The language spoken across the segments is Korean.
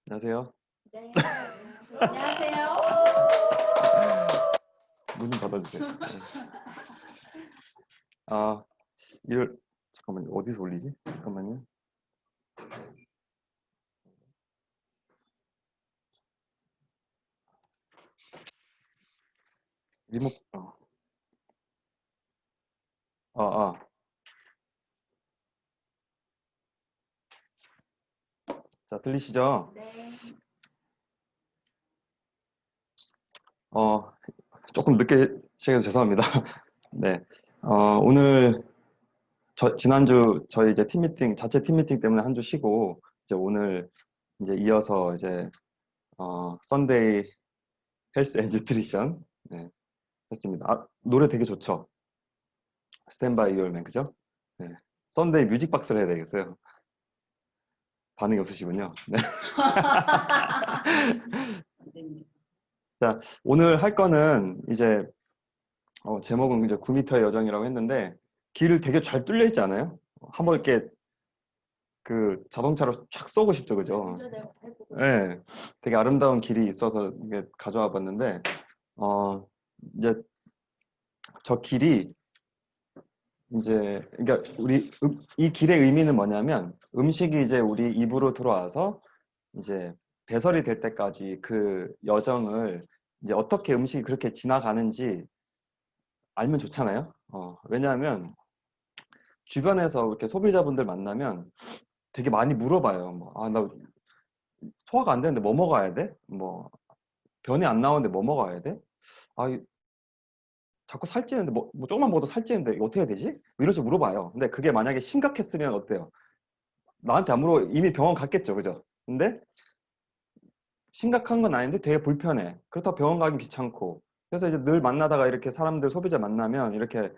안녕하세요. 네. 안녕하세요. 문 좀 닫아주세요. 네. 아, 이걸 잠깐만요. 어디서 올리지? 잠깐만요. 리모 아, 아. 자, 들리시죠? 네. 어, 조금 늦게 시작해서 죄송합니다. 네. 오늘 지난주 저희 이제 팀 미팅, 자체 팀 미팅 때문에 한 주 쉬고 이제 오늘 이제 이어서 이제 썬데이 헬스 앤 뉴트리션 네, 했습니다. 아, 노래 되게 좋죠? 스탠 바이 유어 맨 그죠? 네. 썬데이 뮤직 박스를 해야 되겠어요. 반응이 없으시군요. 네. 자, 오늘 할 거는 이제 제목은 이제 9m의 여정이라고 했는데 길 되게 잘 뚫려 있지 않아요? 한번 이렇게 그 자동차로 쫙 쏘고 싶죠, 그죠? 네, 되게 아름다운 길이 있어서 이게 가져와 봤는데 어 이제 저 길이 이제 그러니까 이 길의 의미는 뭐냐면 음식이 이제 우리 입으로 들어와서 이제 배설이 될 때까지 그 여정을 이제 어떻게 음식이 그렇게 지나가는지 알면 좋잖아요. 왜냐하면 주변에서 이렇게 소비자분들 만나면 되게 많이 물어봐요. 뭐, 아, 나 소화가 안 되는데 뭐 먹어야 돼? 뭐, 변이 안 나오는데 뭐 먹어야 돼? 아, 자꾸 살찌는데 뭐 조금만 먹어도 살찌는데 이거 어떻게 해야 되지? 뭐 이런 식으로 물어봐요. 근데 그게 만약에 심각했으면 어때요? 나한테 안 물어 이미 병원 갔겠죠, 그죠? 근데 심각한 건 아닌데 되게 불편해. 그렇다고 병원 가긴 귀찮고. 그래서 이제 늘 만나다가 이렇게 사람들 소비자 만나면 이렇게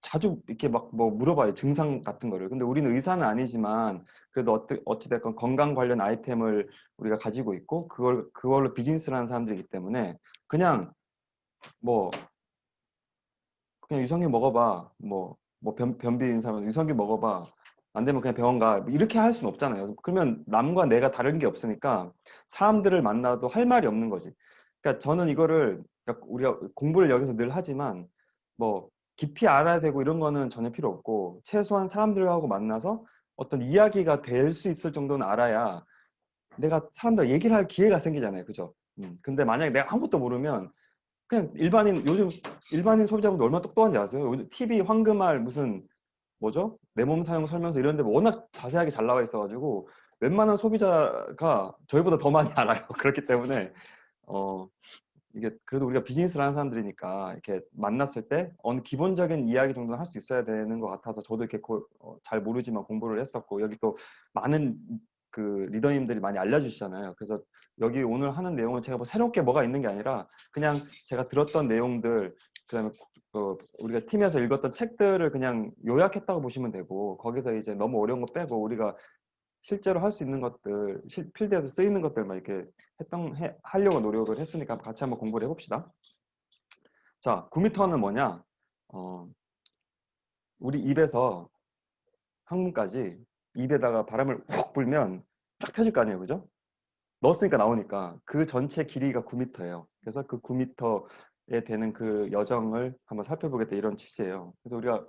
자주 이렇게 막 뭐 물어봐요. 증상 같은 거를. 근데 우리는 의사는 아니지만 그래도 어찌됐건 건강 관련 아이템을 우리가 가지고 있고 그걸로 비즈니스를 하는 사람들이기 때문에 그냥 뭐 그냥 유산균 먹어봐. 뭐 변비인 사람은 유산균 먹어봐. 안 되면 그냥 병원 가. 뭐 이렇게 할 수는 없잖아요. 그러면 남과 내가 다른 게 없으니까 사람들을 만나도 할 말이 없는 거지. 그러니까 저는 이거를 그러니까 우리가 공부를 여기서 늘 하지만 뭐 깊이 알아야 되고 이런 거는 전혀 필요 없고 최소한 사람들하고 만나서 어떤 이야기가 될 수 있을 정도는 알아야 내가 사람들 얘기를 할 기회가 생기잖아요. 그죠? 근데 만약에 내가 아무것도 모르면 그냥 요즘 일반인 소비자분들 얼마나 똑똑한지 아세요? 요즘 TV 황금알 무슨 뭐죠? 내 몸 사용 설명서 이런 데 워낙 자세하게 잘 나와 있어가지고 웬만한 소비자가 저희보다 더 많이 알아요. 그렇기 때문에 어 이게 그래도 우리가 비즈니스를 하는 사람들이니까 이렇게 만났을 때 어느 기본적인 이야기 정도는 할 수 있어야 되는 것 같아서 저도 이렇게 잘 모르지만 공부를 했었고 여기 또 많은 그 리더님들이 많이 알려주시잖아요. 그래서 여기 오늘 하는 내용은 제가 뭐 새롭게 뭐가 있는 게 아니라 그냥 제가 들었던 내용들 그다음에 우리가 팀에서 읽었던 책들을 그냥 요약했다고 보시면 되고 거기서 이제 너무 어려운 거 빼고 우리가 실제로 할 수 있는 것들, 필드에서 쓰이는 것들만 이렇게 하려고 노력을 했으니까 같이 한번 공부를 해봅시다. 자, 9m는 뭐냐? 어, 우리 입에서 항문까지 입에다가 바람을 훅 불면 쫙 펴질 거 아니에요, 그죠? 넣었으니까 나오니까 그 전체 길이가 9m예요. 그래서 그 9m에 되는 그 여정을 한번 살펴보겠다 이런 취지예요. 그래서 우리가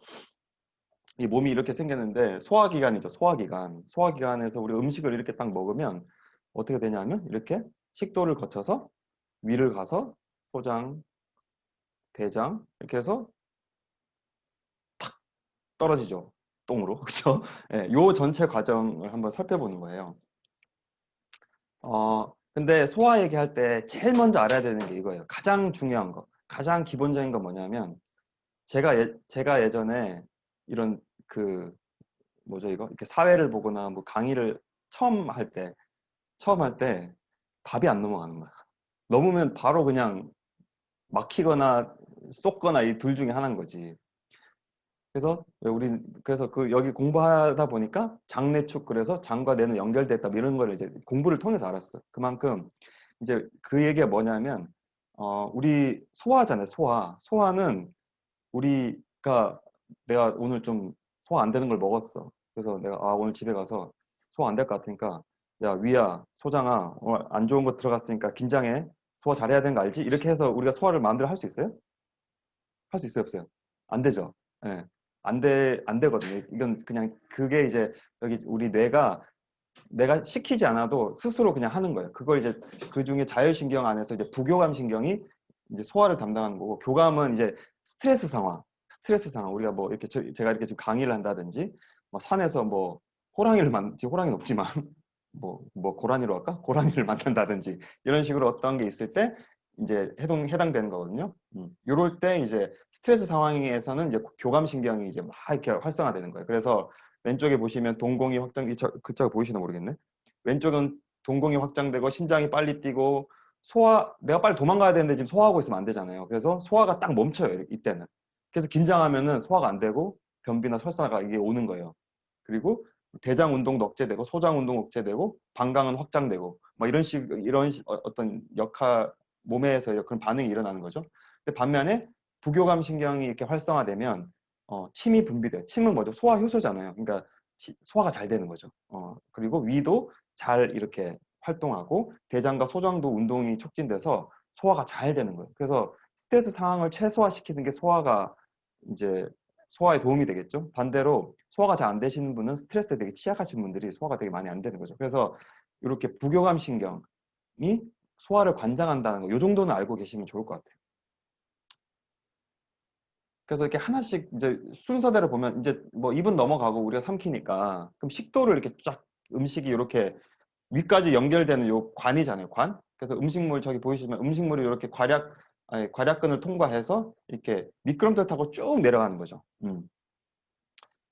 이 몸이 이렇게 생겼는데 소화기관이죠, 소화기관. 소화기관에서 우리 음식을 이렇게 딱 먹으면 어떻게 되냐면 이렇게 식도를 거쳐서 위를 가서 소장, 대장 이렇게 해서 떨어지죠. 똥으로. 그렇죠? 예, 요 전체 과정을 한번 살펴보는 거예요. 근데 소화 얘기할 때 제일 먼저 알아야 되는 게 이거예요. 가장 중요한 거. 가장 기본적인 건 뭐냐면 제가 예전에 이런 그 뭐죠 이거? 이렇게 사회를 보거나 뭐 강의를 처음 할 때 밥이 안 넘어가는 거야. 넘으면 바로 그냥 막히거나 쏟거나 이 둘 중에 하나인 거지. 그래서 그래서 그 여기 공부하다 보니까 장내축 그래서 장과 뇌는 연결됐다 뭐 이런 거를 이제 공부를 통해서 알았어. 그만큼 이제 그 얘기가 뭐냐면 우리 소화잖아요. 소화는 우리가 내가 오늘 좀 소화 안 되는 걸 먹었어. 그래서 내가 오늘 집에 가서 소화 안 될 것 같으니까 야, 위야, 소장아, 안 좋은 거 들어갔으니까 긴장해. 소화 잘해야 되는 거 알지? 이렇게 해서 우리가 소화를 마음대로 할 수 있어요? 할 수 있어요, 없어요? 안 되죠. 예. 안 되거든요. 이건 그냥 그게 이제 여기 우리 뇌가 내가 시키지 않아도 스스로 그냥 하는 거예요. 그걸 이제 그 중에 자율신경 안에서 이제 부교감 신경이 이제 소화를 담당하는 거고, 교감은 이제 스트레스 상황. 우리가 뭐 이렇게 제가 이렇게 지금 강의를 한다든지, 뭐 산에서 뭐 호랑이는 없지만 뭐 고라니로 할까? 고라니를 만난다든지 이런 식으로 어떤 게 있을 때 이제 해당되는 거거든요. 요럴 때 이제 스트레스 상황에서는 이제 교감 신경이 이제 막 이렇게 활성화되는 거예요. 그래서 왼쪽에 보시면 동공이 확장, 글자가 보이시나 모르겠네. 왼쪽은 동공이 확장되고 심장이 빨리 뛰고 내가 빨리 도망가야 되는데 지금 소화하고 있으면 안 되잖아요. 그래서 소화가 딱 멈춰요, 이때는. 그래서 긴장하면은 소화가 안 되고 변비나 설사가 이게 오는 거예요. 그리고 대장 운동도 억제되고 소장 운동 억제되고 방광은 확장되고 뭐 어떤 몸에서 그런 반응이 일어나는 거죠. 근데 반면에 부교감 신경이 이렇게 활성화되면 침이 분비돼. 침은 뭐죠? 소화 효소잖아요. 그러니까 소화가 잘 되는 거죠. 그리고 위도 잘 이렇게 활동하고 대장과 소장도 운동이 촉진돼서 소화가 잘 되는 거예요. 그래서 스트레스 상황을 최소화시키는 게 이제 소화에 도움이 되겠죠. 반대로 소화가 잘 안 되시는 분은 스트레스에 되게 취약하신 분들이 소화가 되게 많이 안 되는 거죠. 그래서 이렇게 부교감 신경이 소화를 관장한다는 거, 이 정도는 알고 계시면 좋을 것 같아요. 그래서 이렇게 하나씩 이제 순서대로 보면 이제 뭐 2분 넘어가고 우리가 삼키니까 그럼 식도를 이렇게 쫙 음식이 이렇게 위까지 연결되는 요 관이잖아요, 관. 그래서 음식물 저기 보이시면 음식물이 이렇게 괄약근을 통과해서 이렇게 미끄럼틀 타고 쭉 내려가는 거죠.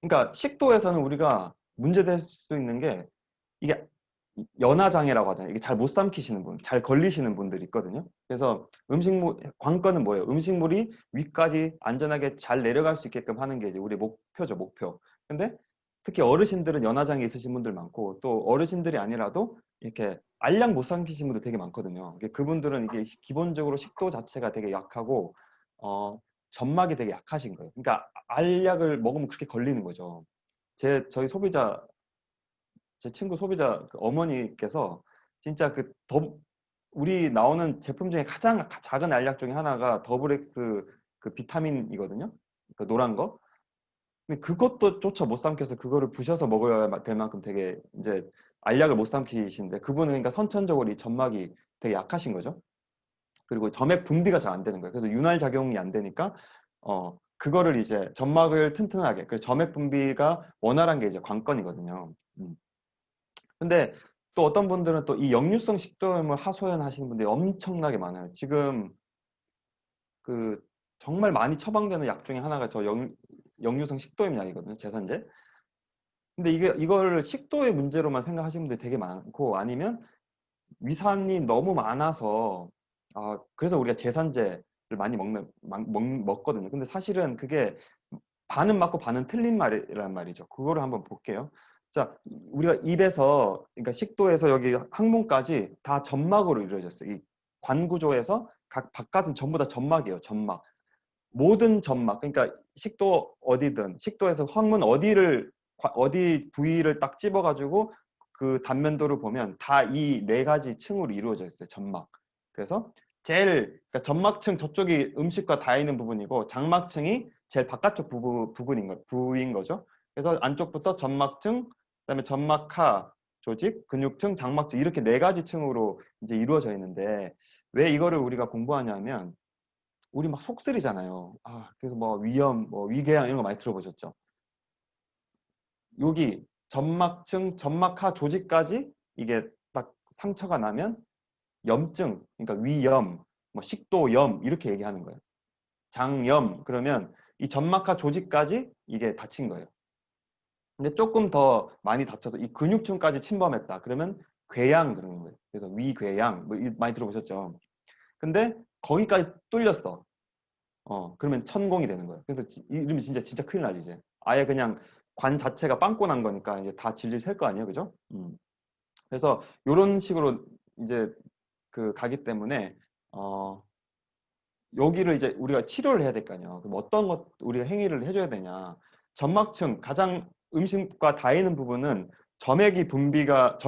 그러니까 식도에서는 우리가 문제될 수 있는 게 이게 연화장애라고 하잖아요. 이게 잘 못 삼키시는 분, 잘 걸리시는 분들이 있거든요. 그래서 관건은 뭐예요? 음식물이 위까지 안전하게 잘 내려갈 수 있게끔 하는 게 이제 우리 목표죠, 목표. 근데 특히 어르신들은 연화장애 있으신 분들 많고 또 어르신들이 아니라도 이렇게 알약 못 삼키신 분들 되게 많거든요. 그분들은 이게 기본적으로 식도 자체가 되게 약하고 어, 점막이 되게 약하신 거예요. 그러니까 알약을 먹으면 그렇게 걸리는 거죠. 저희 소비자 제 친구 소비자 그 어머니께서 진짜 우리 나오는 제품 중에 가장 작은 알약 중에 하나가 더블엑스 그 비타민이거든요. 그 노란 거. 근데 그것도 조차 못 삼켜서 그거를 부셔서 먹어야 될 만큼 되게 이제 알약을 못 삼키신데 그분은 그러니까 선천적으로 이 점막이 되게 약하신 거죠. 그리고 점액 분비가 잘 안 되는 거예요. 그래서 윤활 작용이 안 되니까 그거를 이제 점막을 튼튼하게 그 점액 분비가 원활한 게 이제 관건이거든요. 근데 또 어떤 분들은 또 이 역류성 식도염을 하소연하시는 분들이 엄청나게 많아요. 지금 그 정말 많이 처방되는 약 중에 하나가 역류성 식도염 약이거든요. 제산제. 근데 이걸 식도의 문제로만 생각하시는 분들이 되게 많고 아니면 위산이 너무 많아서 그래서 우리가 제산제를 많이 먹거든요. 근데 사실은 그게 반은 맞고 반은 틀린 말이란 말이죠. 그거를 한번 볼게요. 자, 우리가 입에서, 그러니까 식도에서 여기 항문까지 다 점막으로 이루어졌어요. 이 관 구조에서 각 바깥은 전부 다 점막이에요. 점막. 모든 점막, 그러니까 식도 어디든, 식도에서 항문 어디 부위를 딱 집어가지고 그 단면도를 보면 다 이 네 가지 층으로 이루어져 있어요. 점막. 그래서 그러니까 점막층 저쪽이 음식과 닿아있는 부분이고 장막층이 제일 바깥쪽 부위인 거죠. 그래서 안쪽부터 점막층, 그다음에 점막하 조직, 근육층, 장막층 이렇게 네 가지 층으로 이제 이루어져 있는데 왜 이거를 우리가 공부하냐면 우리 막 속쓰리잖아요. 그래서 뭐 위염, 뭐 위궤양 이런 거 많이 들어보셨죠? 여기 점막층, 점막하 조직까지 이게 딱 상처가 나면 염증, 그러니까 위염, 뭐 식도염 이렇게 얘기하는 거예요. 장염 그러면 이 점막하 조직까지 이게 다친 거예요. 근데 조금 더 많이 다쳐서 이 근육층까지 침범했다. 그러면 궤양 그러는 거예요. 그래서 위궤양 뭐 많이 들어보셨죠? 근데 거기까지 뚫렸어. 그러면 천공이 되는 거예요. 그래서 이러면 진짜 큰일 나지 이제. 아예 그냥 관 자체가 빵꾸 난 거니까 이제 다 질질 셀 거 아니에요, 그죠? 그래서 이런 식으로 이제 가기 때문에 어, 여기를 이제 우리가 치료를 해야 될 거 아니에요. 그럼 어떤 것 우리가 행위를 해줘야 되냐? 점막층 가장 음식과 닿이는 부분은 점액 분비가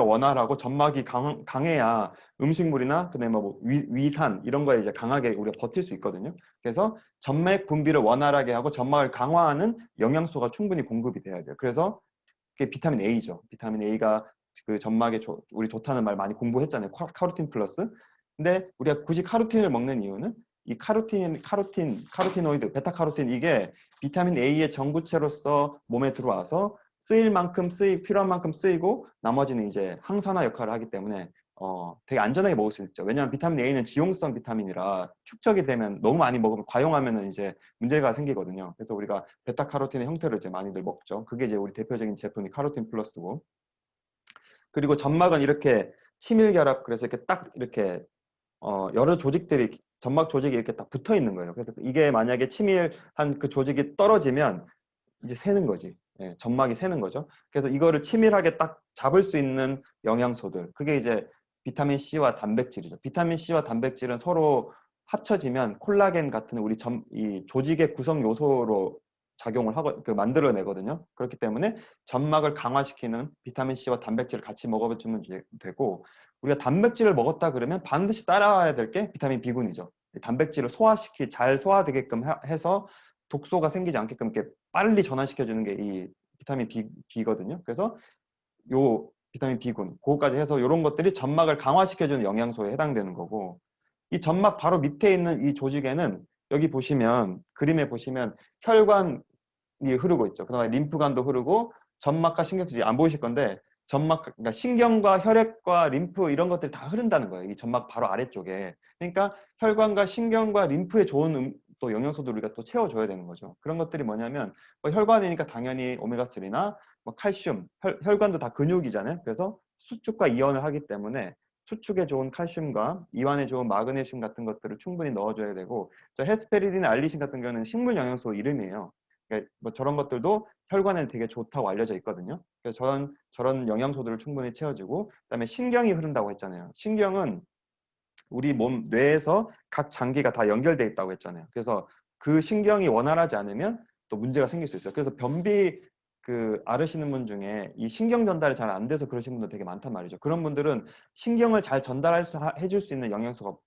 원활하고 점막이 강해야 음식물이나 그다음에 뭐 위산 이런 거에 이제 강하게 우리가 버틸 수 있거든요. 그래서 점맥 분비를 원활하게 하고 점막을 강화하는 영양소가 충분히 공급이 돼야 돼요. 그래서 그게 비타민 A죠. 비타민 A가 그 점막에 우리 좋다는 말 많이 공부했잖아요. 카로틴 플러스. 근데 우리가 굳이 카로틴을 먹는 이유는 이 카로티노이드, 베타카로틴 이게 비타민 A의 전구체로서 몸에 들어와서 필요한 만큼 쓰이고 나머지는 이제 항산화 역할을 하기 때문에 되게 안전하게 먹을 수 있죠. 왜냐하면 비타민 A는 지용성 비타민이라 축적이 되면 너무 많이 먹으면 과용하면은 이제 문제가 생기거든요. 그래서 우리가 베타카로틴의 형태로 이제 많이들 먹죠. 그게 이제 우리 대표적인 제품이 카로틴 플러스고. 그리고 점막은 이렇게 치밀 결합 그래서 이렇게 딱 이렇게 여러 조직들이 점막 조직이 이렇게 딱 붙어 있는 거예요. 그래서 이게 만약에 치밀한 그 조직이 떨어지면 이제 새는 거지. 예, 점막이 새는 거죠. 그래서 이거를 치밀하게 딱 잡을 수 있는 영양소들. 그게 이제 비타민 C와 단백질이죠. 비타민 C와 단백질은 서로 합쳐지면 콜라겐 같은 이 조직의 구성 요소로 작용을 하고 만들어내거든요. 그렇기 때문에 점막을 강화시키는 비타민 C와 단백질을 같이 먹어주면 되고 우리가 단백질을 먹었다 그러면 반드시 따라와야 될 게 비타민 B군이죠. 단백질을 잘 소화되게끔 해서 독소가 생기지 않게끔 이렇게 빨리 전환시켜주는 게 이 비타민 B거든요. 그래서 요 비타민 B군, 그거까지 해서 이런 것들이 점막을 강화시켜주는 영양소에 해당되는 거고 이 점막 바로 밑에 있는 이 조직에는 여기 보시면 그림에 보시면 혈관이 흐르고 있죠. 그다음에 림프관도 흐르고 점막과 신경질이 안 보이실 건데 그러니까 신경과 혈액과 림프 이런 것들이 다 흐른다는 거예요. 이 점막 바로 아래쪽에. 그러니까 혈관과 신경과 림프에 좋은 또 영양소도 우리가 또 채워줘야 되는 거죠. 그런 것들이 뭐냐면 뭐 혈관이니까 당연히 오메가3나 뭐 칼슘, 혈관도 다 근육이잖아요. 그래서 수축과 이완을 하기 때문에 수축에 좋은 칼슘과 이완에 좋은 마그네슘 같은 것들을 충분히 넣어줘야 되고 저 헤스페리딘, 알리신 같은 경우는 식물 영양소 이름이에요. 그러니까 뭐 저런 것들도 혈관에 되게 좋다고 알려져 있거든요. 그래서 저런 영양소들을 충분히 채워주고 그다음에 신경이 흐른다고 했잖아요. 신경은 우리 몸 뇌에서 각 장기가 다 연결돼 있다고 했잖아요. 그래서 그 신경이 원활하지 않으면 또 문제가 생길 수 있어요. 그래서 변비 앓으시는 분 중에 이 신경 전달이 잘 안 돼서 그러신 분들 되게 많단 말이죠. 그런 분들은 신경을 잘 해줄 수 있는 영양소가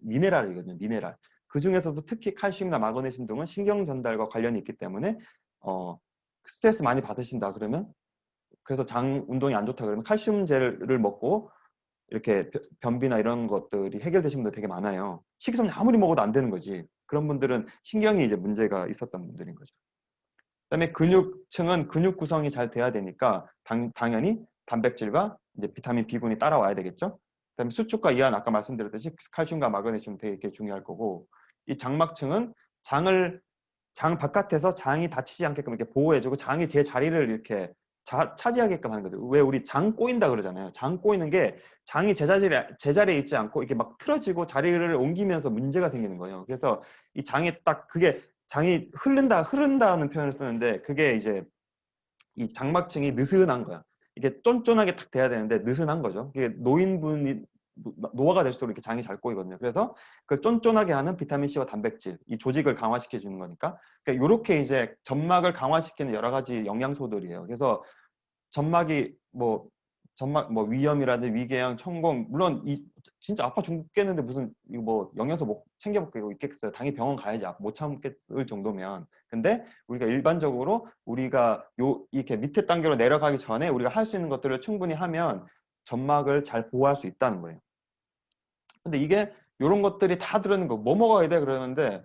미네랄이거든요. 미네랄. 그 중에서도 특히 칼슘이나 마그네슘 등은 신경 전달과 관련이 있기 때문에 스트레스 많이 받으신다 그러면 그래서 장 운동이 안 좋다 그러면 칼슘제를 먹고 이렇게 변비나 이런 것들이 해결되신 분들 되게 많아요. 식이섬유 아무리 먹어도 안 되는 거지. 그런 분들은 신경이 이제 문제가 있었던 분들인 거죠. 그다음에 근육층은 근육 구성이 잘 돼야 되니까 당연히 단백질과 이제 비타민 B군이 따라와야 되겠죠. 그다음에 수축과 이완 아까 말씀드렸듯이 칼슘과 마그네슘 되게 중요할 거고 이 장막층은 장 바깥에서 장이 다치지 않게끔 이렇게 보호해주고 장이 제 자리를 이렇게 차지하게끔 하는 거죠. 왜 우리 장 꼬인다 그러잖아요. 장 꼬이는 게 장이 제자리에 있지 않고 이렇게 막 틀어지고 자리를 옮기면서 문제가 생기는 거예요. 그래서 이 장이 딱 그게 장이 흐른다는 표현을 쓰는데 그게 이제 이 장막층이 느슨한 거야. 이게 쫀쫀하게 딱 돼야 되는데 느슨한 거죠. 이게 노화가 될수록 이렇게 장이 잘 꼬이거든요. 그래서 그 쫀쫀하게 하는 비타민 C와 단백질, 이 조직을 강화시켜 주는 거니까. 그러니까 이렇게 이제 점막을 강화시키는 여러 가지 영양소들이에요. 그래서 점막이 점막 위염이라든지 위궤양, 천공 물론 진짜 아파 죽겠는데 무슨 이거 뭐 영양소 챙겨 먹고 있겠어요. 당연히 병원 가야지 못 참겠을 정도면. 근데 우리가 일반적으로 우리가 이렇게 밑에 단계로 내려가기 전에 우리가 할 수 있는 것들을 충분히 하면 점막을 잘 보호할 수 있다는 거예요. 근데 이게 이런 것들이 다 들어있는 거 뭐 먹어야 돼 그러는데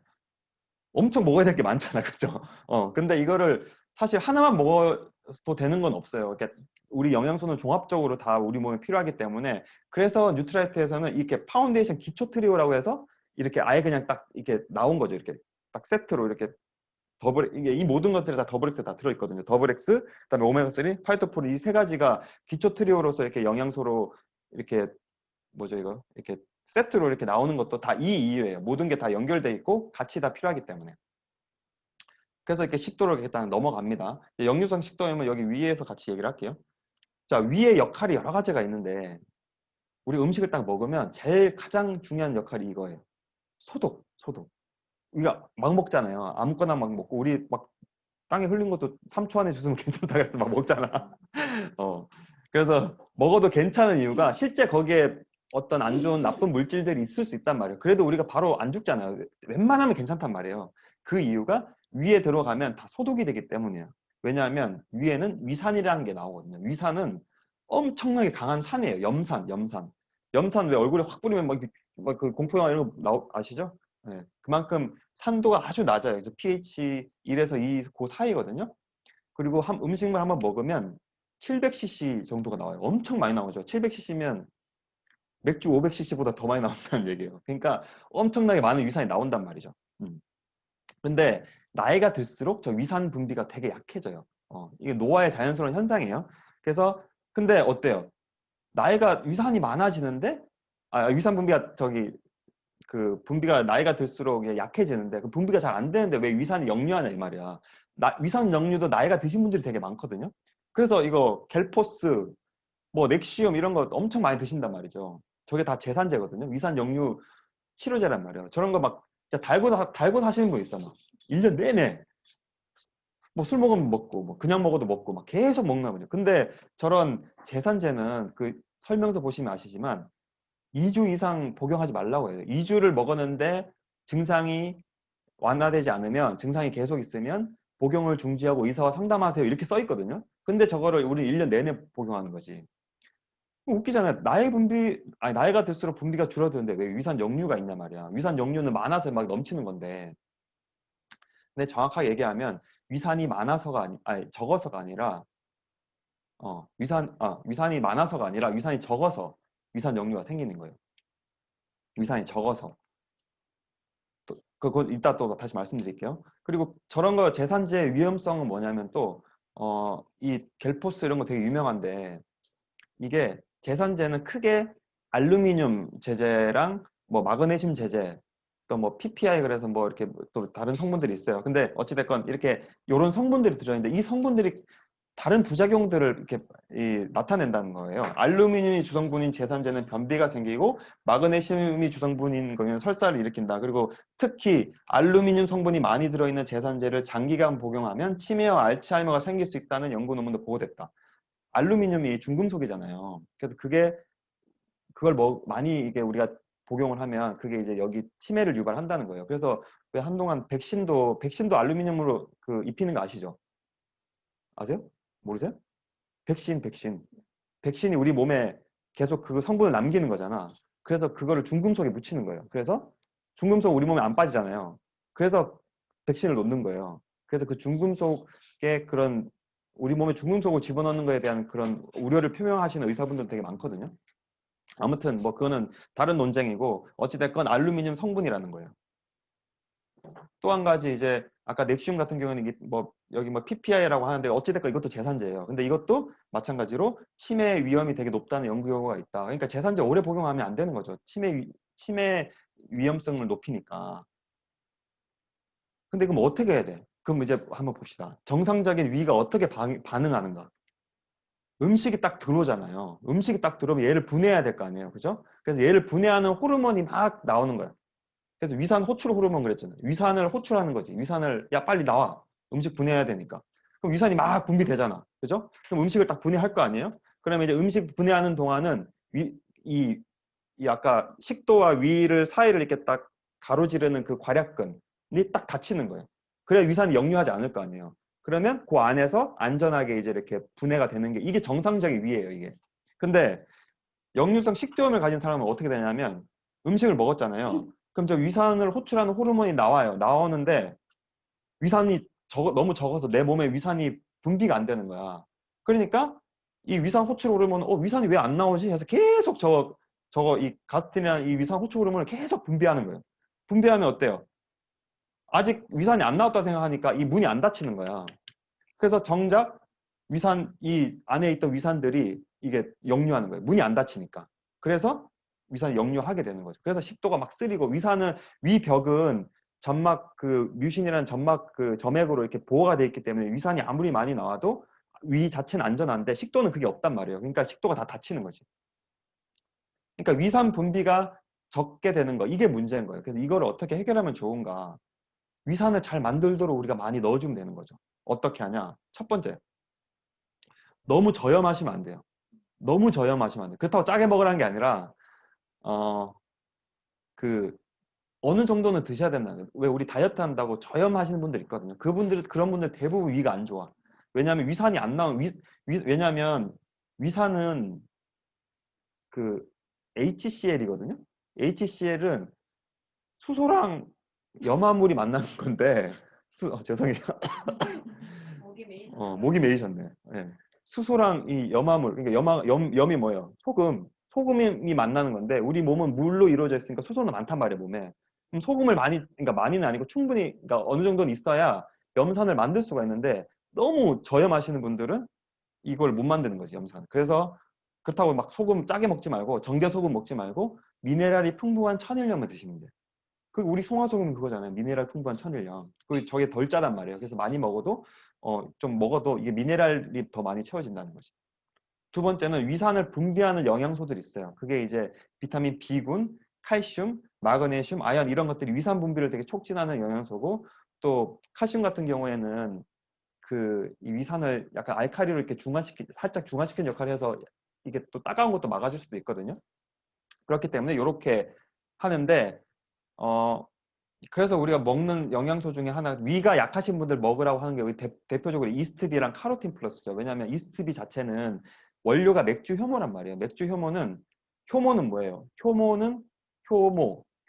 엄청 먹어야 될 게 많잖아, 그죠? 근데 이거를 사실 하나만 먹어도 되는 건 없어요. 그러니까 우리 영양소는 종합적으로 다 우리 몸에 필요하기 때문에 그래서 뉴트라이트에서는 이렇게 파운데이션 기초 트리오라고 해서 이렇게 아예 그냥 딱 이렇게 나온 거죠. 이렇게 딱 세트로 이렇게 이게 이 모든 것들이 다 더블 X에 다 들어있거든요. 더블 X, 그다음에 오메가3, 파이토폴 이 세 가지가 기초 트리오로서 이렇게 영양소로 이렇게 뭐죠 이거 이렇게 세트로 이렇게 나오는 것도 다 이 이유예요. 모든 게 다 연결돼 있고 같이 다 필요하기 때문에. 그래서 이렇게 식도를 이렇게 딱 넘어갑니다. 역류성 식도염은 여기 위에서 같이 얘기를 할게요. 자, 위의 역할이 여러 가지가 있는데 우리 음식을 딱 먹으면 제일 가장 중요한 역할이 이거예요. 소독. 우리가 막 먹잖아요. 아무거나 막 먹고 우리 막 땅에 흘린 것도 3초 안에 주스면 괜찮다 그래서 막 먹잖아. 그래서 먹어도 괜찮은 이유가 실제 거기에 어떤 안 좋은 나쁜 물질들이 있을 수 있단 말이에요. 그래도 우리가 바로 안 죽잖아요. 웬만하면 괜찮단 말이에요. 그 이유가 위에 들어가면 다 소독이 되기 때문이에요. 왜냐하면 위에는 위산이라는 게 나오거든요. 위산은 엄청나게 강한 산이에요. 염산, 염산. 염산 왜 얼굴에 확 뿌리면 막그 공포영화 이런 거 아시죠? 네. 그만큼 산도가 아주 낮아요. 그래서 pH 1에서 2, 그 사이거든요. 그리고 음식물 한번 먹으면 700cc 정도가 나와요. 엄청 많이 나오죠. 700cc면 맥주 500cc보다 더 많이 나온다는 얘기예요. 그러니까 엄청나게 많은 위산이 나온단 말이죠. 근데 나이가 들수록 저 위산 분비가 되게 약해져요. 이게 노화의 자연스러운 현상이에요. 그래서 근데 어때요? 나이가 위산이 많아지는데 위산 분비가 그 분비가 나이가 들수록 약해지는데 그 분비가 잘 안 되는데 왜 위산이 역류하냐 이 말이야. 위산 역류도 나이가 드신 분들이 되게 많거든요. 그래서 이거 갤포스, 뭐 넥시움 이런 거 엄청 많이 드신단 말이죠. 저게 다 제산제거든요. 위산 역류 치료제란 말이에요. 저런 거 막 달고 사시는 분 있어 막 1년 내내 뭐 술 먹으면 먹고 뭐 그냥 먹어도 먹고 막 계속 먹나 보죠. 근데 저런 제산제는 그 설명서 보시면 아시지만 2주 이상 복용하지 말라고 해요. 2주를 먹었는데 증상이 완화되지 않으면 증상이 계속 있으면 복용을 중지하고 의사와 상담하세요. 이렇게 써 있거든요. 근데 저거를 우리 1년 내내 복용하는 거지. 웃기잖아요. 나이가 들수록 분비가 줄어드는데 왜 위산 역류가 있냐 말이야. 위산 역류는 많아서 막 넘치는 건데. 근데 정확하게 얘기하면 위산이 많아서가 적어서가 아니라 위산이 많아서가 아니라 위산이 적어서 위산 역류가 생기는 거예요. 위산이 적어서. 그건 이따 또 다시 말씀드릴게요. 그리고 저런 거 제산제 위험성은 뭐냐면 이 갤포스 이런 거 되게 유명한데 이게 제산제는 크게 알루미늄 제제랑 뭐 마그네슘 제제 또 뭐 PPI 그래서 뭐 이렇게 또 다른 성분들이 있어요. 근데 어찌됐건 이렇게 요런 성분들이 들어있는데 이 성분들이 다른 부작용들을 이렇게 나타낸다는 거예요. 알루미늄이 주성분인 제산제는 변비가 생기고 마그네슘이 주성분인 거는 설사를 일으킨다. 그리고 특히 알루미늄 성분이 많이 들어있는 제산제를 장기간 복용하면 치매와 알츠하이머가 생길 수 있다는 연구 논문도 보고됐다. 알루미늄이 중금속이잖아요. 그래서 그걸 많이 이게 우리가 복용을 하면 그게 이제 여기 치매를 유발한다는 거예요. 그래서 왜 한동안 백신도 알루미늄으로 그 입히는 거 아시죠? 아세요? 모르세요? 백신. 백신이 우리 몸에 계속 그 성분을 남기는 거잖아. 그래서 그거를 중금속에 묻히는 거예요. 그래서 중금속 우리 몸에 안 빠지잖아요. 그래서 백신을 놓는 거예요. 그래서 그 중금속에 그런 우리 몸에 중금속을 집어넣는 거에 대한 그런 우려를 표명하시는 의사분들 되게 많거든요. 아무튼 뭐 그거는 다른 논쟁이고 어찌됐건 알루미늄 성분이라는 거예요. 또 한 가지 이제 아까 넥슘 같은 경우는 이게 뭐 여기 뭐 PPI라고 하는데 어찌됐건 이것도 제산제예요. 근데 이것도 마찬가지로 치매 위험이 되게 높다는 연구 결과가 있다. 그러니까 제산제 오래 복용하면 안 되는 거죠. 치매 위험성을 높이니까. 근데 그럼 어떻게 해야 돼? 그럼 이제 한번 봅시다. 정상적인 위가 어떻게 반응하는가? 음식이 딱 들어오잖아요. 음식이 딱 들어오면 얘를 분해해야 될 거 아니에요. 그죠? 그래서 얘를 분해하는 호르몬이 막 나오는 거야. 그래서 위산 호출 호르몬 그랬잖아요. 위산을 호출하는 거지. 위산을 야 빨리 나와. 음식 분해해야 되니까. 그럼 위산이 막 분비되잖아. 그죠? 그럼 음식을 딱 분해할 거 아니에요? 그러면 이제 음식 분해하는 동안은 이, 이 아까 식도와 위를 사이를 이렇게 딱 가로지르는 그 괄약근이 딱 닫히는 거예요. 그래야 위산이 역류하지 않을 거 아니에요. 그러면 그 안에서 안전하게 이제 이렇게 분해가 되는 게 이게 정상적인 위예요, 이게. 근데 역류성 식도염을 가진 사람은 어떻게 되냐면 음식을 먹었잖아요. 그럼 저 위산을 호출하는 호르몬이 나와요. 나오는데 위산이 너무 적어서 내 몸에 위산이 분비가 안 되는 거야. 그러니까 이 위산 호출 호르몬은 위산이 왜 안 나오지? 해서 계속 이 가스틴이라는 이 위산 호출 호르몬을 계속 분비하는 거예요. 분비하면 어때요? 아직 위산이 안 나왔다 생각하니까 이 문이 안 닫히는 거야. 그래서 정작 이 안에 있던 위산들이 이게 역류하는 거예요. 문이 안 닫히니까. 그래서 위산이 역류하게 되는 거죠. 그래서 식도가 막 쓰리고 위벽은 점막 뮤신이라는 점막 점액으로 이렇게 보호가 돼 있기 때문에 위산이 아무리 많이 나와도 위 자체는 안전한데 식도는 그게 없단 말이에요. 그러니까 식도가 다 닫히는 거지. 그러니까 위산 분비가 적게 되는 거 이게 문제인 거예요. 그래서 이걸 어떻게 해결하면 좋은가? 위산을 잘 만들도록 우리가 많이 넣어주면 되는 거죠. 어떻게 하냐? 첫 번째, 너무 저염하시면 안 돼요. 너무 저염하시면 안 돼요. 그렇다고 짜게 먹으라는 게 아니라 어, 그 어느 정도는 드셔야 된다. 왜 우리 다이어트 한다고 저염하시는 분들 있거든요. 그런 분들 대부분 위가 안 좋아. 왜냐하면 위산이 안 나온 왜냐하면 위산은 그 HCl이거든요. HCl은 수소랑 염화물이 만나는 건데 죄송해요. 목이 목이 메이셨나봐요. 메이셨네. 예. 수소랑 이 염화물, 그러니까 염이 뭐예요? 소금이 만나는 건데 우리 몸은 물로 이루어져 있으니까 수소는 많단 말이에요, 몸에. 그럼 소금을 그러니까 많이는 아니고 충분히, 그러니까 어느 정도는 있어야 염산을 만들 수가 있는데 너무 저염하시는 분들은 이걸 못 만드는 거지, 염산. 그래서 그렇다고 막 소금 짜게 먹지 말고 정제 소금 먹지 말고 미네랄이 풍부한 천일염을 드시면 돼요. 그 우리 송화소금은 그거잖아요. 미네랄 풍부한 천일염. 그 저게 덜 짜단 말이에요. 그래서 많이 먹어도 좀 먹어도 이게 미네랄이 더 많이 채워진다는 거지. 두 번째는 위산을 분비하는 영양소들이 있어요. 그게 이제 비타민 B군, 칼슘, 마그네슘, 아연 이런 것들이 위산 분비를 되게 촉진하는 영양소고 또 칼슘 같은 경우에는 그 이 위산을 약간 알카리로 이렇게 살짝 중화시키는 역할을 해서 이게 또 따가운 것도 막아줄 수도 있거든요. 그렇기 때문에 이렇게 하는데 어 그래서 우리가 먹는 영양소 중에 하나 위가 약하신 분들 먹으라고 하는 게 우리 대표적으로 이스트비랑 카로틴 플러스죠. 왜냐하면 이스트비 자체는 원료가 맥주 효모란 말이에요. 맥주 효모는 뭐예요?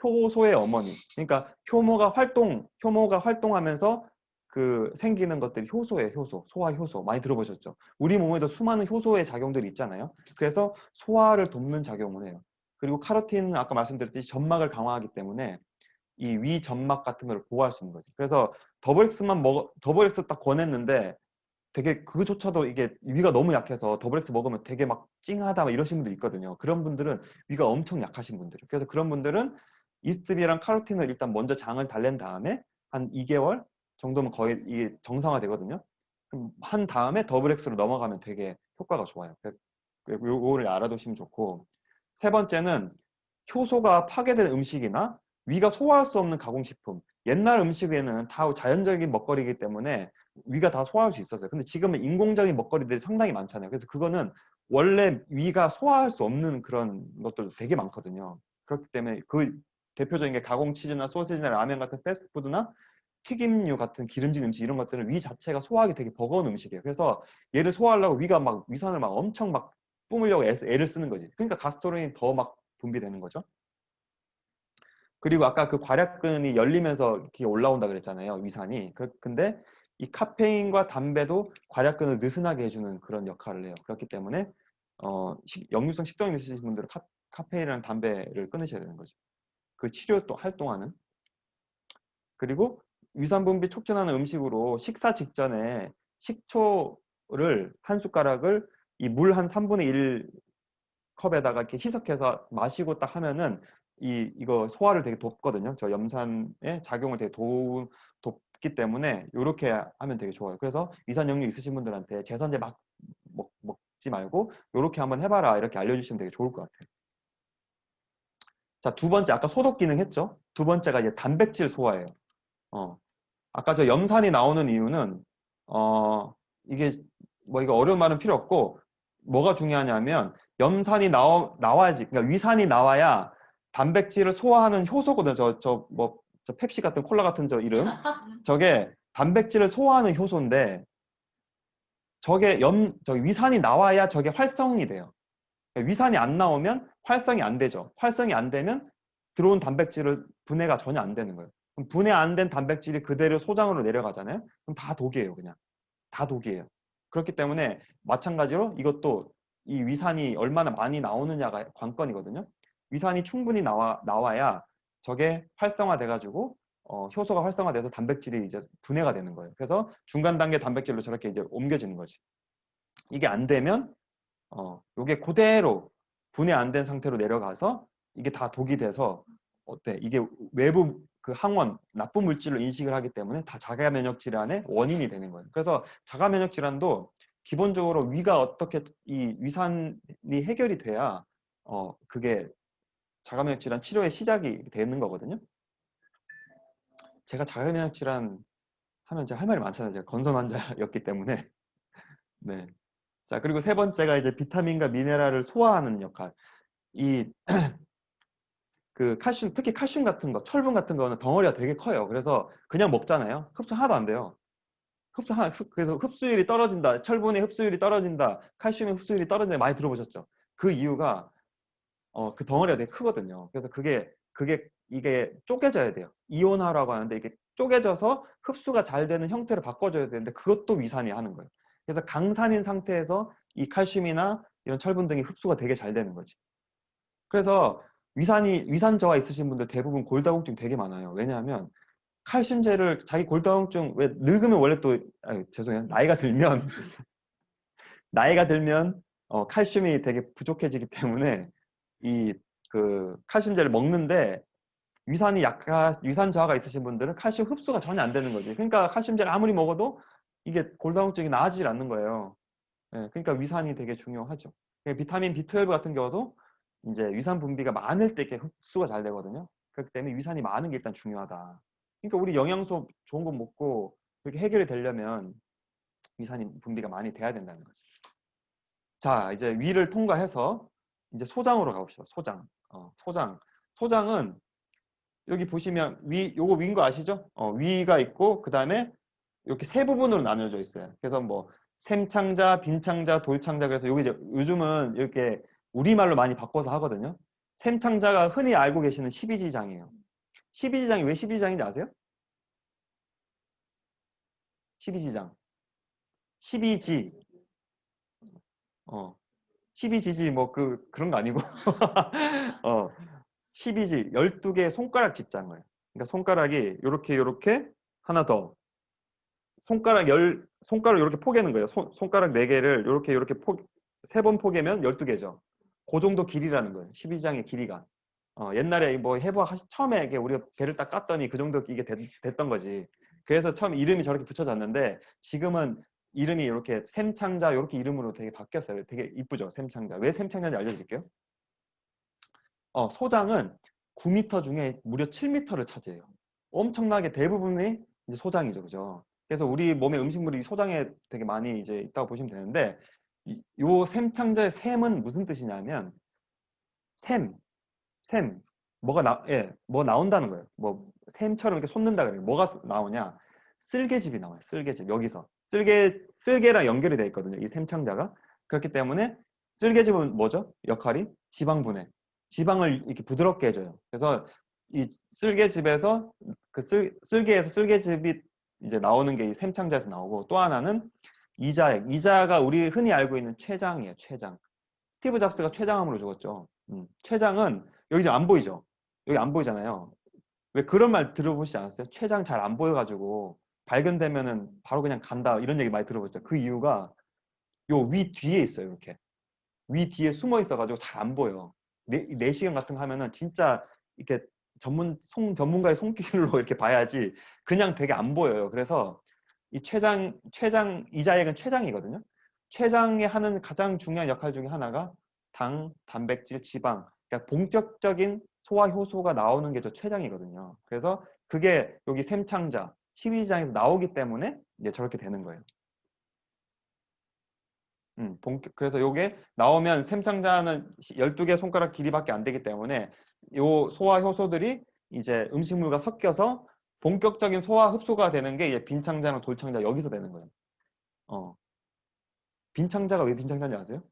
효소의 어머니. 그러니까 효모가 활동하면서 그 생기는 것들이 효소예요. 소화 효소. 많이 들어보셨죠? 우리 몸에도 수많은 효소의 작용들이 있잖아요. 그래서 소화를 돕는 작용을 해요. 그리고 카로틴은 아까 말씀드렸듯이 점막을 강화하기 때문에 이 위 점막 같은 걸 보호할 수 있는 거지. 그래서 더블 X 딱 권했는데 되게 그조차도 이게 위가 너무 약해서 더블 X 먹으면 되게 막 찡하다 막 이러신 분들 있거든요. 그런 분들은 위가 엄청 약하신 분들. 그래서 그런 분들은 이스트비랑 카로틴을 일단 먼저 장을 달랜 다음에 한 2개월 정도면 거의 이게 정상화 되거든요. 그럼 한 다음에 더블 X로 넘어가면 되게 효과가 좋아요. 요거를 알아두시면 좋고 세 번째는 효소가 파괴된 음식이나 위가 소화할 수 없는 가공식품. 옛날 음식에는 다 자연적인 먹거리이기 때문에 위가 다 소화할 수 있었어요. 근데 지금은 인공적인 먹거리들이 상당히 많잖아요. 그래서 그거는 원래 위가 소화할 수 없는 그런 것들도 되게 많거든요. 그렇기 때문에 그 대표적인 게 가공 치즈나 소시지나 라면 같은 패스트푸드나 튀김류 같은 기름진 음식 이런 것들은 위 자체가 소화하기 되게 버거운 음식이에요. 그래서 얘를 소화하려고 위가 막 위산을 막 엄청 막 뿜으려고 애를 쓰는 거지. 그러니까 가스토린이 더 막 분비되는 거죠. 그리고 아까 그 괄약근이 열리면서 이렇게 올라온다 그랬잖아요. 위산이. 근데 이 카페인과 담배도 괄약근을 느슨하게 해주는 그런 역할을 해요. 그렇기 때문에 역류성 식도염 있으신 분들은 카페인이랑 담배를 끊으셔야 되는 거죠. 그 치료 또 활동하는. 그리고 위산 분비 촉진하는 음식으로 식사 직전에 식초를 한 숟가락을 이 물 한 3분의 1 컵에다가 이렇게 희석해서 마시고 딱 하면은 이거 소화를 되게 돕거든요. 저 염산의 작용을 되게 돕기 때문에 이렇게 하면 되게 좋아요. 그래서 위산 역류 있으신 분들한테 제선제 막 먹지 말고 이렇게 한번 해봐라 이렇게 알려주시면 되게 좋을 것 같아요. 자, 두 번째 아까 소독 기능 했죠. 두 번째가 이제 단백질 소화예요. 어, 아까 저 염산이 나오는 이유는 이게 뭐 이거 어려운 말은 필요 없고 뭐가 중요하냐면 염산이 나와야지 그러니까 위산이 나와야 단백질을 소화하는 효소거든. 저 펩시 같은 콜라 같은 저 이름 저게 단백질을 소화하는 효소인데 저 위산이 나와야 저게 활성이 돼요. 위산이 안 나오면 활성이 안 되죠. 활성이 안 되면 들어온 단백질을 분해가 전혀 안 되는 거예요. 그럼 분해 안 된 단백질이 그대로 소장으로 내려가잖아요. 그럼 다 독이에요, 그냥. 다 독이에요. 그렇기 때문에 마찬가지로 이것도 이 위산이 얼마나 많이 나오느냐가 관건이거든요. 위산이 충분히 나와야 저게 활성화돼가지고 효소가 활성화돼서 단백질이 이제 분해가 되는 거예요. 그래서 중간 단계 단백질로 저렇게 이제 옮겨지는 거지. 이게 안 되면 요게 그대로 분해 안 된 상태로 내려가서 이게 다 독이 돼서 어때? 이게 외부 그 항원, 나쁜 물질로 인식을 하기 때문에 다 자가 면역 질환의 원인이 되는 거예요. 그래서 자가 면역 질환도 기본적으로 위가 어떻게 이 위산이 해결이 돼야 그게 자가 면역 질환 치료의 시작이 되는 거거든요. 제가 자가 면역 질환 하면 제가 할 말이 많잖아요. 제가 건선 환자였기 때문에. 네. 자, 그리고 세 번째가 이제 비타민과 미네랄을 소화하는 역할. 이 그 칼슘, 특히 칼슘 같은 거, 철분 같은 거는 덩어리가 되게 커요. 그래서 그냥 먹잖아요. 흡수 하나도 안 돼요. 그래서 흡수율이 떨어진다. 철분의 흡수율이 떨어진다. 칼슘의 흡수율이 떨어진다. 많이 들어보셨죠? 그 이유가 그 덩어리가 되게 크거든요. 그래서 이게 쪼개져야 돼요. 이온화라고 하는데 이게 쪼개져서 흡수가 잘 되는 형태를 바꿔줘야 되는데 그것도 위산이 하는 거예요. 그래서 강산인 상태에서 이 칼슘이나 이런 철분 등이 흡수가 되게 잘 되는 거지. 그래서 위산 저하 있으신 분들 대부분 골다공증 되게 많아요. 왜냐하면 칼슘제를 자기 골다공증 왜 늙으면 원래 또 죄송해요. 나이가 들면 칼슘이 되게 부족해지기 때문에 이 그 칼슘제를 먹는데 위산 저하가 있으신 분들은 칼슘 흡수가 전혀 안 되는 거지. 그러니까 칼슘제를 아무리 먹어도 이게 골다공증이 나아지질 않는 거예요. 예, 그러니까 위산이 되게 중요하죠. 비타민 B12 같은 경우도 이제 위산 분비가 많을 때 이렇게 흡수가 잘 되거든요. 그렇기 때문에 위산이 많은 게 일단 중요하다. 그러니까 우리 영양소 좋은 거 먹고 그렇게 해결이 되려면 위산이 분비가 많이 돼야 된다는 거죠. 자, 이제 위를 통과해서 이제 소장으로 가봅시다. 소장은 여기 보시면 요거 위인 거 아시죠? 위가 있고 그다음에 이렇게 세 부분으로 나눠져 있어요. 그래서 뭐 샘창자, 빈창자, 돌창자 그래서 여기 이제 요즘은 이렇게 우리말로 많이 바꿔서 하거든요. 샘창자가 흔히 알고 계시는 12지장이에요. 12지장이 왜 12지장인지 아세요? 12지장. 12지. 어. 12지지 뭐 그런 거 아니고 어. 12지 12개 손가락 짓장을. 그러니까 손가락이 요렇게 하나 더 손가락 이렇게 포개는 거예요. 손가락 4개를 이렇게 세 번 포개면 12개죠. 그 정도 길이라는 거예요. 12장의 길이가. 옛날에 뭐 처음에 이게 우리가 배를 딱 깠더니 그 정도 이게 됐던 거지. 그래서 처음 이름이 저렇게 붙여졌는데 지금은 이름이 이렇게 샘창자 이렇게 이름으로 되게 바뀌었어요. 되게 이쁘죠. 샘창자. 왜 샘창자인지 알려드릴게요. 소장은 9m 중에 무려 7m를 차지해요. 엄청나게 대부분이 이제 소장이죠, 그죠? 그래서 우리 몸의 음식물이 소장에 되게 많이 이제 있다고 보시면 되는데, 요 샘창자의 샘은 무슨 뜻이냐면, 샘, 샘, 뭐 나온다는 거예요. 뭐 샘처럼 이렇게 솟는다 그래요. 뭐가 나오냐? 쓸개즙이 나와요. 쓸개즙 여기서 쓸개랑 연결이 되어 있거든요. 이 샘창자가 그렇기 때문에 쓸개즙은 뭐죠? 역할이 지방 분해, 지방을 이렇게 부드럽게 해줘요. 그래서 이 쓸개즙에서 쓸개에서 쓸개즙이 이제 나오는 게 이 샘창자에서 나오고 또 하나는 이자가 우리 흔히 알고 있는 췌장이에요. 췌장. 스티브 잡스가 췌장암으로 죽었죠. 췌장은 여기 지금 안 보이죠? 여기 안 보이잖아요. 왜 그런 말 들어보시지 않았어요? 췌장 잘 안 보여가지고 발견되면은 바로 그냥 간다 이런 얘기 많이 들어보셨죠? 그 이유가 요 위 뒤에 있어요. 이렇게 위 뒤에 숨어 있어가지고 잘 안 보여. 내시경 같은 거 하면은 진짜 이렇게 전문가의 손길로 이렇게 봐야지 그냥 되게 안 보여요. 그래서 이 이자액은 췌장이거든요. 췌장에 하는 가장 중요한 역할 중에 하나가 당, 단백질, 지방. 그러니까 본격적인 소화 효소가 나오는 게 저 췌장이거든요. 그래서 그게 여기 샘창자, 12지장에서 나오기 때문에 이제 저렇게 되는 거예요. 그래서 요게 나오면 샘창자는 12개 손가락 길이밖에 안 되기 때문에 요 소화 효소들이 이제 음식물과 섞여서 본격적인 소화 흡수가 되는 게 이제 빈창자나 돌창자 여기서 되는 거예요. 어. 빈창자가 왜 빈창자인지 아세요?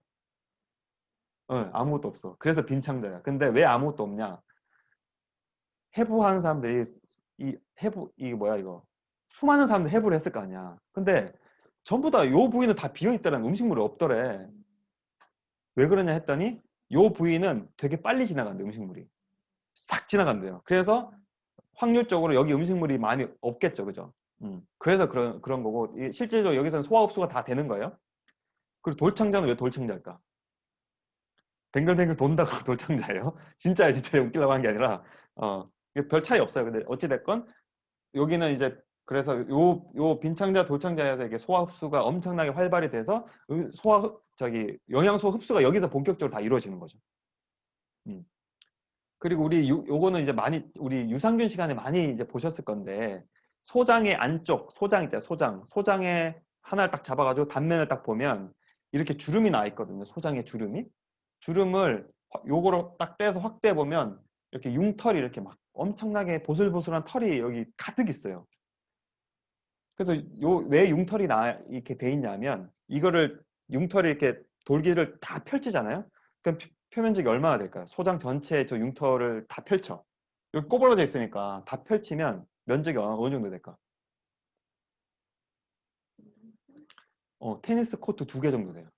아무것도 없어. 그래서 빈창자야. 근데 왜 아무것도 없냐? 해부하는 사람들이 이게 뭐야 이거? 수많은 사람들 해부를 했을 거 아니야. 근데 전부 다 요 부위는 다 비어 있다는 음식물이 없더래. 왜 그러냐 했더니 요 부위는 되게 빨리 지나간대 음식물이. 싹 지나간대요. 그래서 확률적으로 여기 음식물이 많이 없겠죠. 그죠? 그래서 그런 거고 실제로 여기서는 소화 흡수가 다 되는 거예요. 그리고 돌창자는 왜 돌창자일까? 뱅글뱅글 돈다고 돌창자예요. 진짜예요. 진짜 웃기려고 한 게 아니라 이게 별 차이 없어요. 근데 어찌 됐건 여기는 이제 그래서 요 빈창자 돌창자에서 이게 소화 흡수가 엄청나게 활발히 돼서 영양소 흡수가 여기서 본격적으로 다 이루어지는 거죠. 음. 그리고 요거는 이제 많이 우리 유산균 시간에 많이 이제 보셨을 건데 소장의 안쪽 소장 있잖아요. 소장에 하나를 딱 잡아가지고 단면을 딱 보면 이렇게 주름이 나 있거든요. 소장에 주름이. 주름을 요거로 딱 떼서 확대해 보면 이렇게 융털이 이렇게 막 엄청나게 보슬보슬한 털이 여기 가득 있어요. 그래서 요 왜 융털이 이렇게 돼 있냐면 이거를 융털이 이렇게 돌기를 다 펼치잖아요. 그럼 표면적이 얼마나 될까요? 소장 전체에 저 융털을 다 펼쳐. 여기 꼬부러져 있으니까 다 펼치면 면적이 어느 정도 될까? 테니스 코트 2개 정도 돼요.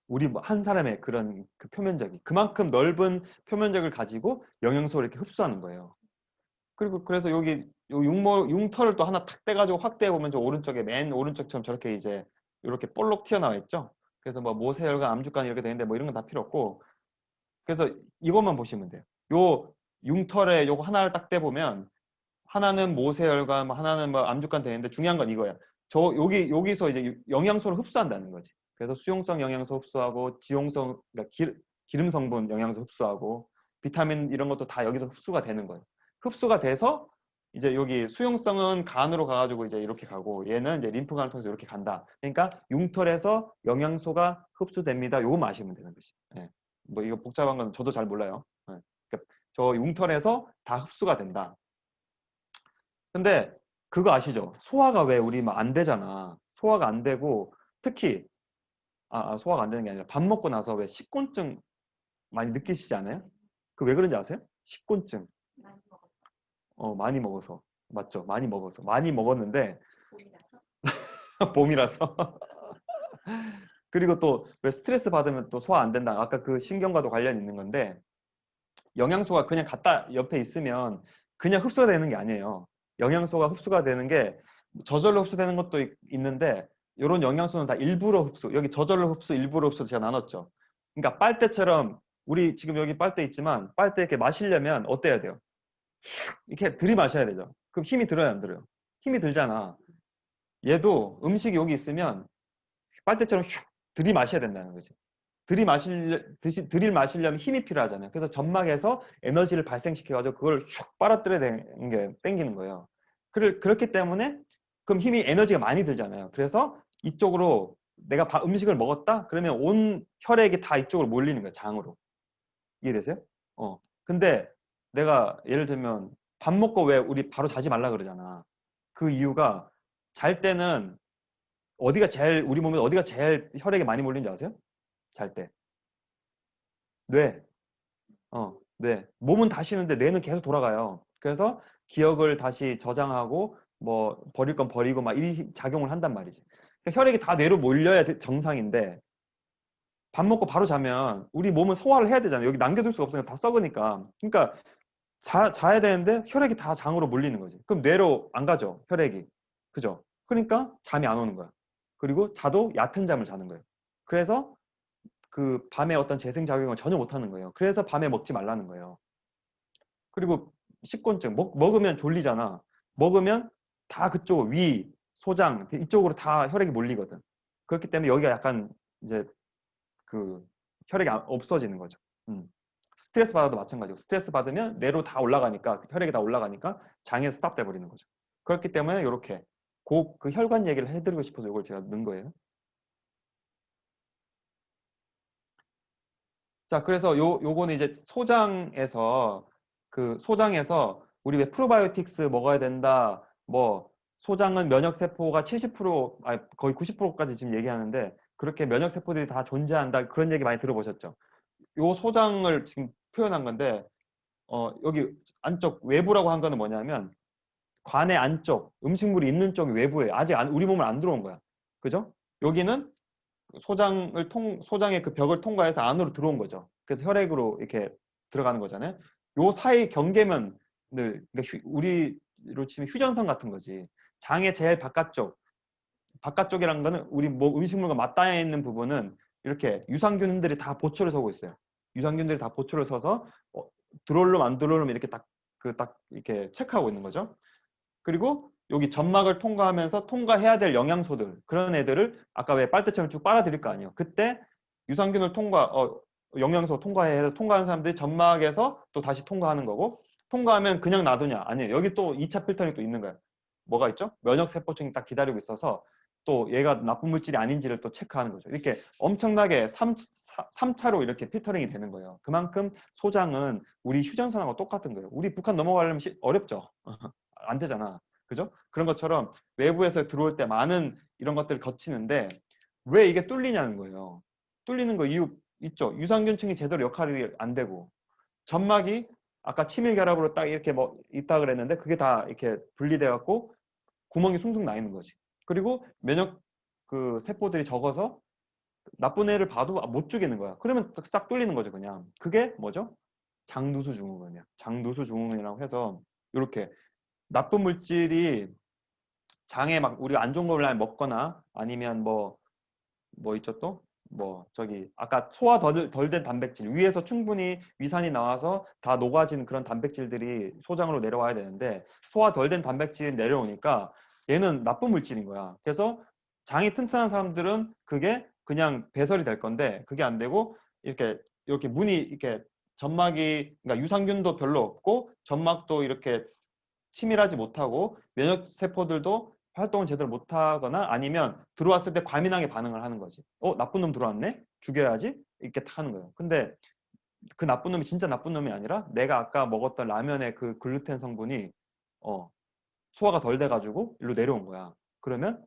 우리 한 사람의 그런 그 표면적이 그만큼 넓은 표면적을 가지고 영양소를 이렇게 흡수하는 거예요. 그리고 그래서 여기 요 융털을 또 하나 탁 떼가지고 확대해 보면 저 오른쪽에 맨 오른쪽처럼 저렇게 이제 이렇게 볼록 튀어나와 있죠. 그래서 뭐 모세혈관, 암주간 이렇게 되는데 뭐 이런 건 다 필요 없고 그래서 이것만 보시면 돼요. 요 융털에 요거 하나를 딱 떼보면 하나는 모세혈관, 뭐 하나는 뭐 암주간 되는데 중요한 건 이거야. 저 여기서 이제 영양소를 흡수한다는 거지. 그래서 수용성 영양소 흡수하고 지용성 그러니까 기름 성분 영양소 흡수하고 비타민 이런 것도 다 여기서 흡수가 되는 거예요. 흡수가 돼서 이제 여기 수용성은 간으로 가가지고 이제 이렇게 가고 얘는 이제 림프관을 통해서 이렇게 간다. 그러니까 융털에서 영양소가 흡수됩니다. 요거만 아시면 되는 거지. 예. 뭐 이거 복잡한 건 저도 잘 몰라요. 예. 그러니까 저 융털에서 다 흡수가 된다. 근데 그거 아시죠? 소화가 왜 우리 막 안 되잖아. 소화가 안 되고 특히 소화가 안 되는 게 아니라 밥 먹고 나서 왜 식곤증 많이 느끼시지 않아요? 그 왜 그런지 아세요? 식곤증. 많이 먹었어. 많이 먹어서. 맞죠? 많이 먹어서. 많이 먹었는데 봄이라서. 봄이라서. 그리고 또 왜 스트레스 받으면 또 소화 안 된다. 아까 그 신경과도 관련 있는 건데 영양소가 그냥 갖다 옆에 있으면 그냥 흡수가 되는 게 아니에요. 영양소가 흡수가 되는 게 저절로 흡수되는 것도 있는데 이런 영양소는 다 일부러 흡수. 여기 저절로 흡수, 일부러 흡수 제가 나눴죠. 그러니까 빨대처럼 우리 지금 여기 빨대 있지만 빨대 이렇게 마시려면 어때야 돼요? 이렇게 들이마셔야 되죠. 그럼 힘이 들어요, 안 들어요? 힘이 들잖아. 얘도 음식이 여기 있으면 빨대처럼 슉 들이마셔야 된다는 거지. 들이마시려면 힘이 필요하잖아요. 그래서 점막에서 에너지를 발생시켜가지고 그걸 슉 빨아들여야 되는 게 땡기는 거예요. 그렇기 때문에 그럼 힘이 에너지가 많이 들잖아요. 그래서 이쪽으로 내가 음식을 먹었다? 그러면 온 혈액이 다 이쪽으로 몰리는 거예요. 장으로. 이해되세요? 근데 내가 예를 들면 밥 먹고 왜 우리 바로 자지 말라 그러잖아. 그 이유가 잘 때는 우리 몸에 어디가 제일 혈액이 많이 몰리는지 아세요? 잘 때. 뇌. 뇌. 몸은 다 쉬는데 뇌는 계속 돌아가요. 그래서 기억을 다시 저장하고 뭐 버릴 건 버리고 막 이 작용을 한단 말이지. 그러니까 혈액이 다 뇌로 몰려야 정상인데 밥 먹고 바로 자면 우리 몸은 소화를 해야 되잖아요. 여기 남겨둘 수가 없으니까 다 썩으니까. 그러니까 자야 되는데 혈액이 다 장으로 몰리는 거지. 그럼 뇌로 안 가죠. 혈액이. 그죠? 그러니까 잠이 안 오는 거야. 그리고 자도 얕은 잠을 자는 거예요. 그래서 그 밤에 어떤 재생작용을 전혀 못하는 거예요. 그래서 밤에 먹지 말라는 거예요. 그리고 식곤증 먹으면 졸리잖아. 먹으면 다 그쪽 위, 소장 이쪽으로 다 혈액이 몰리거든. 그렇기 때문에 여기가 약간 이제 그 혈액이 없어지는 거죠. 스트레스 받아도 마찬가지고 스트레스 받으면 뇌로 다 올라가니까 혈액이 다 올라가니까 장에 스탑돼 버리는 거죠. 그렇기 때문에 이렇게 그 혈관 얘기를 해드리고 싶어서 이걸 제가 넣은 거예요. 자, 그래서 요거는 이제 소장에서 우리 왜 프로바이오틱스 먹어야 된다. 뭐 소장은 면역 세포가 70% 아니 거의 90%까지 지금 얘기하는데 그렇게 면역 세포들이 다 존재한다. 그런 얘기 많이 들어보셨죠? 요 소장을 지금 표현한 건데 여기 안쪽 외부라고 한 거는 뭐냐면 관의 안쪽 음식물이 있는 쪽이 외부예요. 아직 우리 몸을 안 들어온 거야. 그죠? 여기는 소장의 그 벽을 통과해서 안으로 들어온 거죠. 그래서 혈액으로 이렇게 들어가는 거잖아요. 요 사이 경계면을 그러니까 우리로 치면 휴전선 같은 거지. 장의 제일 바깥쪽이라는 거는 우리 뭐 음식물과 맞닿아 있는 부분은 이렇게 유산균들이 다 보초를 서고 있어요. 유산균들이 다 보초를 서서 들어올름 안 들어올름 이렇게 딱 이렇게 체크하고 있는 거죠. 그리고 여기 점막을 통과하면서 통과해야 될 영양소들 그런 애들을 아까 왜 빨대처럼 쭉 빨아들일 거 아니에요. 그때 유산균을 영양소 통과하는 사람들이 점막에서 또 다시 통과하는 거고 통과하면 그냥 놔두냐? 아니에요. 여기 또 2차 필터링이 또 있는 거예요. 뭐가 있죠? 면역 세포층이 딱 기다리고 있어서 또 얘가 나쁜 물질이 아닌지를 또 체크하는 거죠. 이렇게 엄청나게 3차로 이렇게 필터링이 되는 거예요. 그만큼 소장은 우리 휴전선하고 똑같은 거예요. 우리 북한 넘어가려면 어렵죠. 안 되잖아. 그죠? 그런 것처럼 외부에서 들어올 때 많은 이런 것들을 거치는데 왜 이게 뚫리냐는 거예요. 뚫리는 거 이유 있죠. 유산균층이 제대로 역할이 안 되고 점막이 아까 치밀 결합으로 딱 이렇게 뭐 있다 그랬는데 그게 다 이렇게 분리돼 갖고 구멍이 숭숭 나 있는 거지. 그리고 면역 그 세포들이 적어서 나쁜 애를 봐도 못 죽이는 거야. 그러면 싹 뚫리는 거죠, 그냥. 그게 뭐죠? 장누수 증후군이야. 장누수 증후군이라고 해서 이렇게 나쁜 물질이 장에 막 우리가 안 좋은 걸 먹거나 아니면 뭐 있죠 또? 뭐 저기 아까 소화 덜 된 단백질 위에서 충분히 위산이 나와서 다 녹아진 그런 단백질들이 소장으로 내려와야 되는데 소화 덜 된 단백질이 내려오니까 얘는 나쁜 물질인 거야. 그래서 장이 튼튼한 사람들은 그게 그냥 배설이 될 건데 그게 안 되고 이렇게 문이 이렇게 점막이 그러니까 유산균도 별로 없고 점막도 이렇게 치밀하지 못하고 면역 세포들도 활동을 제대로 못하거나 아니면 들어왔을 때 과민하게 반응을 하는 거지. 나쁜 놈 들어왔네? 죽여야지? 이렇게 딱 하는 거예요. 근데 그 나쁜 놈이 진짜 나쁜 놈이 아니라 내가 아까 먹었던 라면의 그 글루텐 성분이 소화가 덜 돼가지고 일로 내려온 거야. 그러면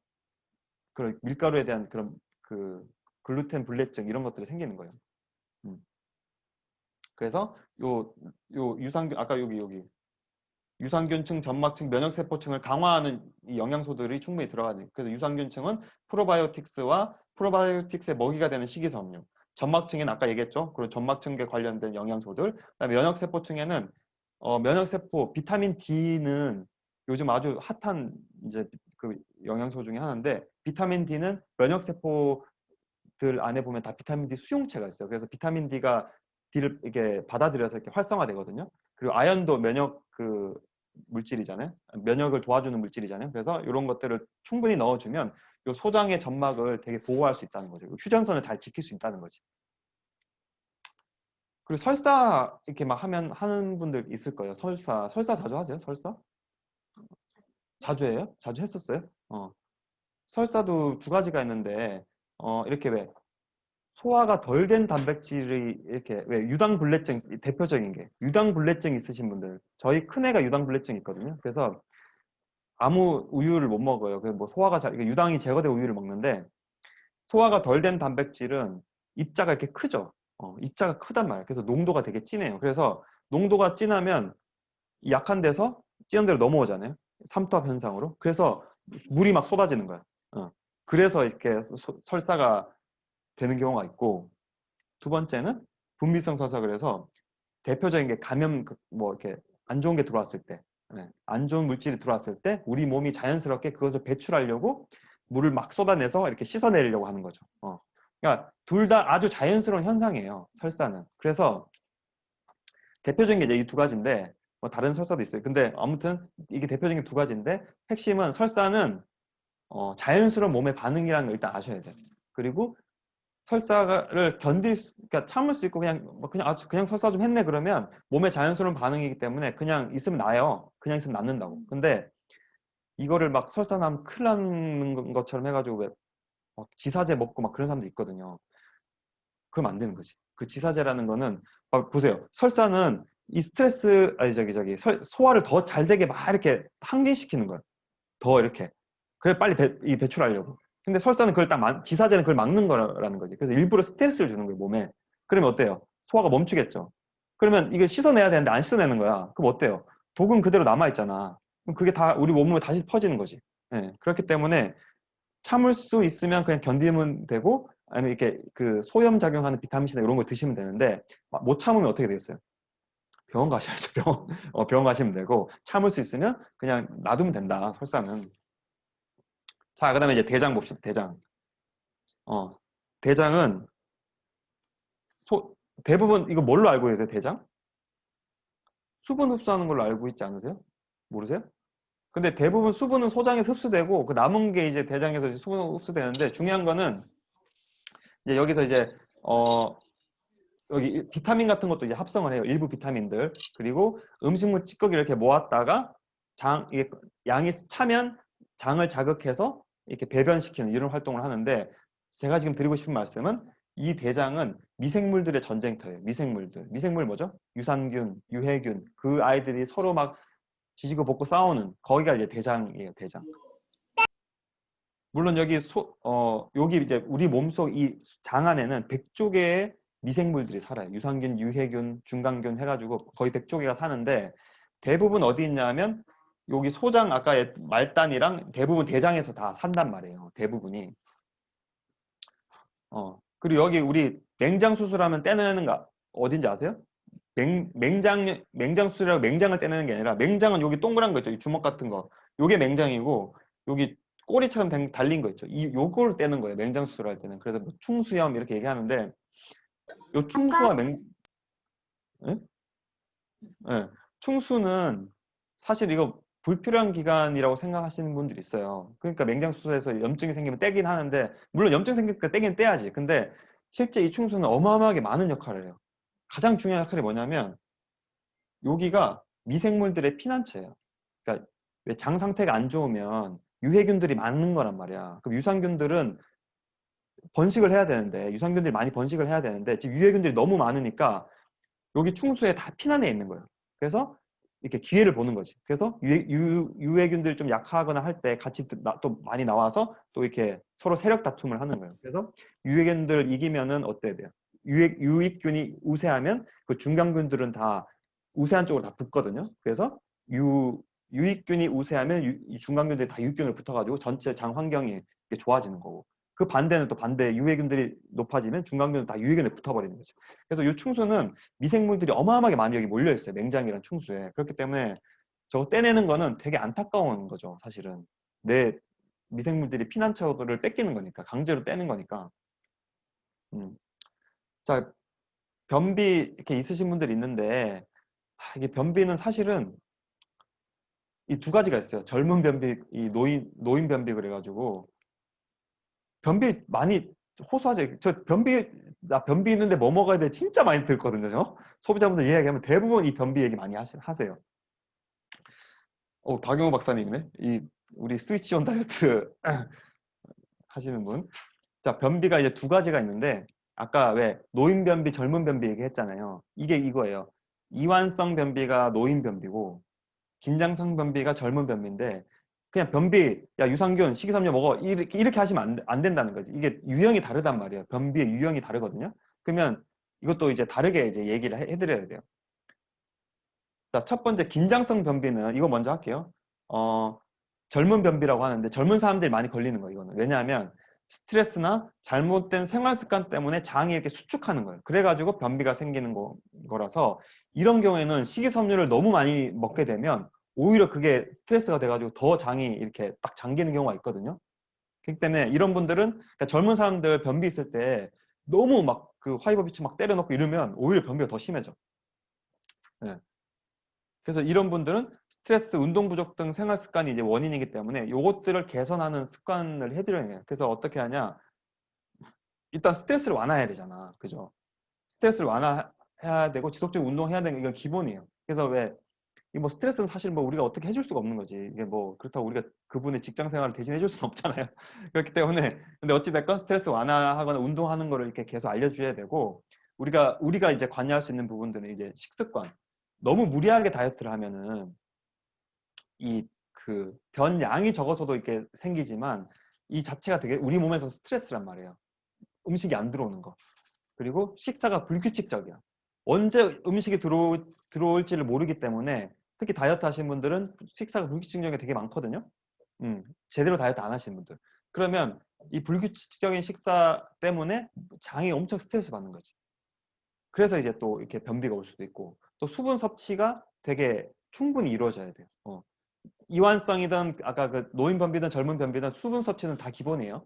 그 밀가루에 대한 그런 그 글루텐 불내증 이런 것들이 생기는 거예요. 그래서 요 유산균 아까 여기 유산균층, 점막층, 면역세포층을 강화하는 이 영양소들이 충분히 들어가는. 그래서 유산균층은 프로바이오틱스와 프로바이오틱스의 먹이가 되는 식이섬유. 점막층에는 아까 얘기했죠. 그리고 점막층에 관련된 영양소들. 그다음에 면역세포층에는 면역세포 비타민 D는 요즘 아주 핫한 이제 그 영양소 중에 하나인데 비타민 D는 면역세포들 안에 보면 다 비타민 D 수용체가 있어요. 그래서 비타민 D가 D를 이게 받아들여서 이렇게 활성화되거든요. 그리고 아연도 면역 그 물질이잖아요. 면역을 도와주는 물질이잖아요. 그래서 이런 것들을 충분히 넣어주면 이 소장의 점막을 되게 보호할 수 있다는 거죠. 휴전선을 잘 지킬 수 있다는 거지. 그리고 설사 이렇게 막 하는 분들 있을 거예요. 설사 자주 하세요? 설사? 자주 해요? 자주 했었어요? 설사도 두 가지가 있는데 이렇게 왜 소화가 덜 된 단백질이 이렇게 왜 유당불내증 대표적인 게 유당불내증 있으신 분들 저희 큰애가 유당불내증 있거든요. 그래서 아무 우유를 못 먹어요. 그래서 뭐 소화가 잘 유당이 제거된 우유를 먹는데 소화가 덜 된 단백질은 입자가 이렇게 크죠. 입자가 크단 말이에요. 그래서 농도가 되게 진해요. 그래서 농도가 진하면 약한 데서 진한 데로 넘어오잖아요. 삼투압 현상으로. 그래서 물이 막 쏟아지는 거야. 그래서 이렇게 설사가 되는 경우가 있고 두 번째는 분비성 설사 그래서 대표적인 게 감염 뭐 이렇게 안 좋은 게 들어왔을 때 안 좋은 물질이 들어왔을 때 우리 몸이 자연스럽게 그것을 배출하려고 물을 막 쏟아내서 이렇게 씻어내려고 하는 거죠. 그러니까 둘 다 아주 자연스러운 현상이에요. 설사는. 그래서 대표적인 게 이제 이 두 가지인데 뭐 다른 설사도 있어요. 근데 아무튼 이게 대표적인 두 가지인데 핵심은 설사는 자연스러운 몸의 반응이라는 걸 일단 아셔야 돼요. 그리고 설사를 그러니까 참을 수 있고 그냥 아주 그냥 설사 좀 했네 그러면 몸의 자연스러운 반응이기 때문에 그냥 있으면 나요. 그냥 있으면 낫는다고. 근데 이거를 막 설사 나면 큰일 나는 것처럼 해가지고 왜 막 지사제 먹고 막 그런 사람도 있거든요. 그럼 안 되는 거지. 그 지사제라는 거는 보세요. 설사는 이 스트레스 아니 저기 소화를 더 잘 되게 막 이렇게 항진시키는 거예요. 더 이렇게. 그래 빨리 배출하려고. 근데 설사는 그걸 지사제는 그걸 막는 거라는 거지. 그래서 일부러 스트레스를 주는 거예요, 몸에. 그러면 어때요? 소화가 멈추겠죠. 그러면 이게 씻어내야 되는데 안 씻어내는 거야. 그럼 어때요? 독은 그대로 남아있잖아. 그럼 그게 다 우리 몸에 다시 퍼지는 거지. 그렇기 때문에 참을 수 있으면 그냥 견디면 되고 아니면 이렇게 그 소염작용하는 비타민C나 이런 거 드시면 되는데 못 참으면 어떻게 되겠어요? 병원 가셔야죠. 병원 가시면 되고 참을 수 있으면 그냥 놔두면 된다. 설사는. 자, 그다음에 이제 대장 봅시다. 대장. 대장은 대부분 이거 뭘로 알고 계세요? 대장? 수분 흡수하는 걸로 알고 있지 않으세요? 모르세요? 근데 대부분 수분은 소장에서 흡수되고 그 남은 게 이제 대장에서 이제 수분 흡수되는데 중요한 거는 이제 여기서 이제 여기 비타민 같은 것도 이제 합성을 해요. 일부 비타민들. 그리고 음식물 찌꺼기 이렇게 모았다가 이게 양이 차면 장을 자극해서 이렇게 배변시키는 이런 활동을 하는데 제가 지금 드리고 싶은 말씀은 이 대장은 미생물들의 전쟁터예요. 미생물들. 미생물 뭐죠? 유산균, 유해균. 그 아이들이 서로 막 지지고 볶고 싸우는 거기가 이제 대장이에요. 대장. 물론 여기 이제 우리 몸속 이 장 안에는 100조 개의 미생물들이 살아요. 유산균, 유해균, 중간균 해가지고 거의 100조 개가 사는데 대부분 어디 있냐면 여기 소장 아까 말단이랑 대부분 대장에서 다 산단 말이에요. 대부분이. 그리고 여기 우리 맹장 수술하면 떼내는 거 어딘지 아세요? 맹장 수술이라고 맹장을 떼내는 게 아니라 맹장은 여기 동그란 거 있죠. 이 주먹 같은 거. 요게 맹장이고 여기 꼬리처럼 달린 거 있죠. 요걸 떼는 거예요. 맹장 수술할 때는. 그래서 뭐 충수염 이렇게 얘기하는데 요 충수와 예? 예. 충수는 사실 이거 불필요한 기간이라고 생각하시는 분들이 있어요. 그러니까 맹장 수술에서 염증이 생기면 떼긴 하는데 물론 염증 생기니까 떼긴 떼야지. 근데 실제 이 충수는 어마어마하게 많은 역할을 해요. 가장 중요한 역할이 뭐냐면 여기가 미생물들의 피난처예요. 그러니까 왜 장 상태가 안 좋으면 유해균들이 많은 거란 말이야. 그럼 유산균들은 번식을 해야 되는데 유산균들이 많이 번식을 해야 되는데 지금 유해균들이 너무 많으니까 여기 충수에 다 피난해 있는 거예요. 그래서 이렇게 기회를 보는 거지. 그래서 유해균들이 좀 약하거나 할 때 같이 또 많이 나와서 또 이렇게 서로 세력 다툼을 하는 거예요. 그래서 유해균들 이기면은 어때야 돼요? 유익균이 우세하면 그 중간균들은 다 우세한 쪽으로 다 붙거든요. 그래서 유익균이 우세하면 이 중간균들이 다 유익균으로 붙어가지고 전체 장 환경이 좋아지는 거고. 그 반대는 또 반대 유해균들이 높아지면 중간균은 다 유해균에 붙어버리는 거죠. 그래서 이 충수는 미생물들이 어마어마하게 많이 여기 몰려 있어요. 맹장이란 충수에. 그렇기 때문에 저거 떼내는 거는 되게 안타까운 거죠. 사실은 내 미생물들이 피난처를 뺏기는 거니까 강제로 떼는 거니까. 자, 변비 이렇게 있으신 분들이 있는데 이게 변비는 사실은 이 두 가지가 있어요. 젊은 변비, 이 노인 변비 그래가지고 변비 많이 호소하죠. 나 변비 있는데 뭐 먹어야 돼? 진짜 많이 들거든요. 소비자분들 이야기하면 대부분 이 변비 얘기 많이 하세요. 박용호 박사님이네. 우리 스위치 온 다이어트 하시는 분. 자, 변비가 이제 두 가지가 있는데 아까 왜 노인 변비, 젊은 변비 얘기했잖아요. 이게 이거예요. 이완성 변비가 노인 변비고 긴장성 변비가 젊은 변비인데 그냥 변비, 야 유산균, 식이섬유 먹어 이렇게 하시면 안 된다는 거지. 이게 유형이 다르단 말이에요. 변비의 유형이 다르거든요. 그러면 이것도 이제 다르게 이제 얘기를 해드려야 돼요. 자, 첫 번째 긴장성 변비는 이거 먼저 할게요. 젊은 변비라고 하는데 젊은 사람들이 많이 걸리는 거예요. 이거는 왜냐하면 스트레스나 잘못된 생활 습관 때문에 장이 이렇게 수축하는 거예요. 그래가지고 변비가 생기는 거라서 이런 경우에는 식이섬유를 너무 많이 먹게 되면 오히려 그게 스트레스가 돼가지고 더 장이 이렇게 딱 잠기는 경우가 있거든요. 그렇기 때문에 이런 분들은 그러니까 젊은 사람들 변비 있을 때 너무 막 그 화이버비치 막 때려놓고 이러면 오히려 변비가 더 심해져. 네. 그래서 이런 분들은 스트레스, 운동 부족 등 생활 습관이 이제 원인이기 때문에 이것들을 개선하는 습관을 해드려야 해요. 그래서 어떻게 하냐? 일단 스트레스를 완화해야 되잖아. 그죠? 스트레스를 완화해야 되고 지속적으로 운동해야 되는 이건 기본이에요. 그래서 뭐 스트레스는 사실 뭐 우리가 어떻게 해줄 수가 없는 거지. 이게 뭐 그렇다고 우리가 그분의 직장 생활을 대신 해줄 수는 없잖아요. 그렇기 때문에 근데 어찌됐건 스트레스 완화하거나 운동하는 거를 이렇게 계속 알려줘야 되고 우리가 이제 관여할 수 있는 부분들은 이제 식습관. 너무 무리하게 다이어트를 하면은 이 그 변양이 적어서도 이렇게 생기지만 이 자체가 되게 우리 몸에서 스트레스란 말이에요. 음식이 안 들어오는 거. 그리고 식사가 불규칙적이야. 언제 음식이 들어올지를 모르기 때문에 특히 다이어트 하시는 분들은 식사가 불규칙적인 게 되게 많거든요. 제대로 다이어트 안 하시는 분들. 그러면 이 불규칙적인 식사 때문에 장이 엄청 스트레스 받는 거지. 그래서 이제 또 이렇게 변비가 올 수도 있고 또 수분 섭취가 되게 충분히 이루어져야 돼요. 이완성이든 아까 그 노인 변비든 젊은 변비든 수분 섭취는 다 기본이에요.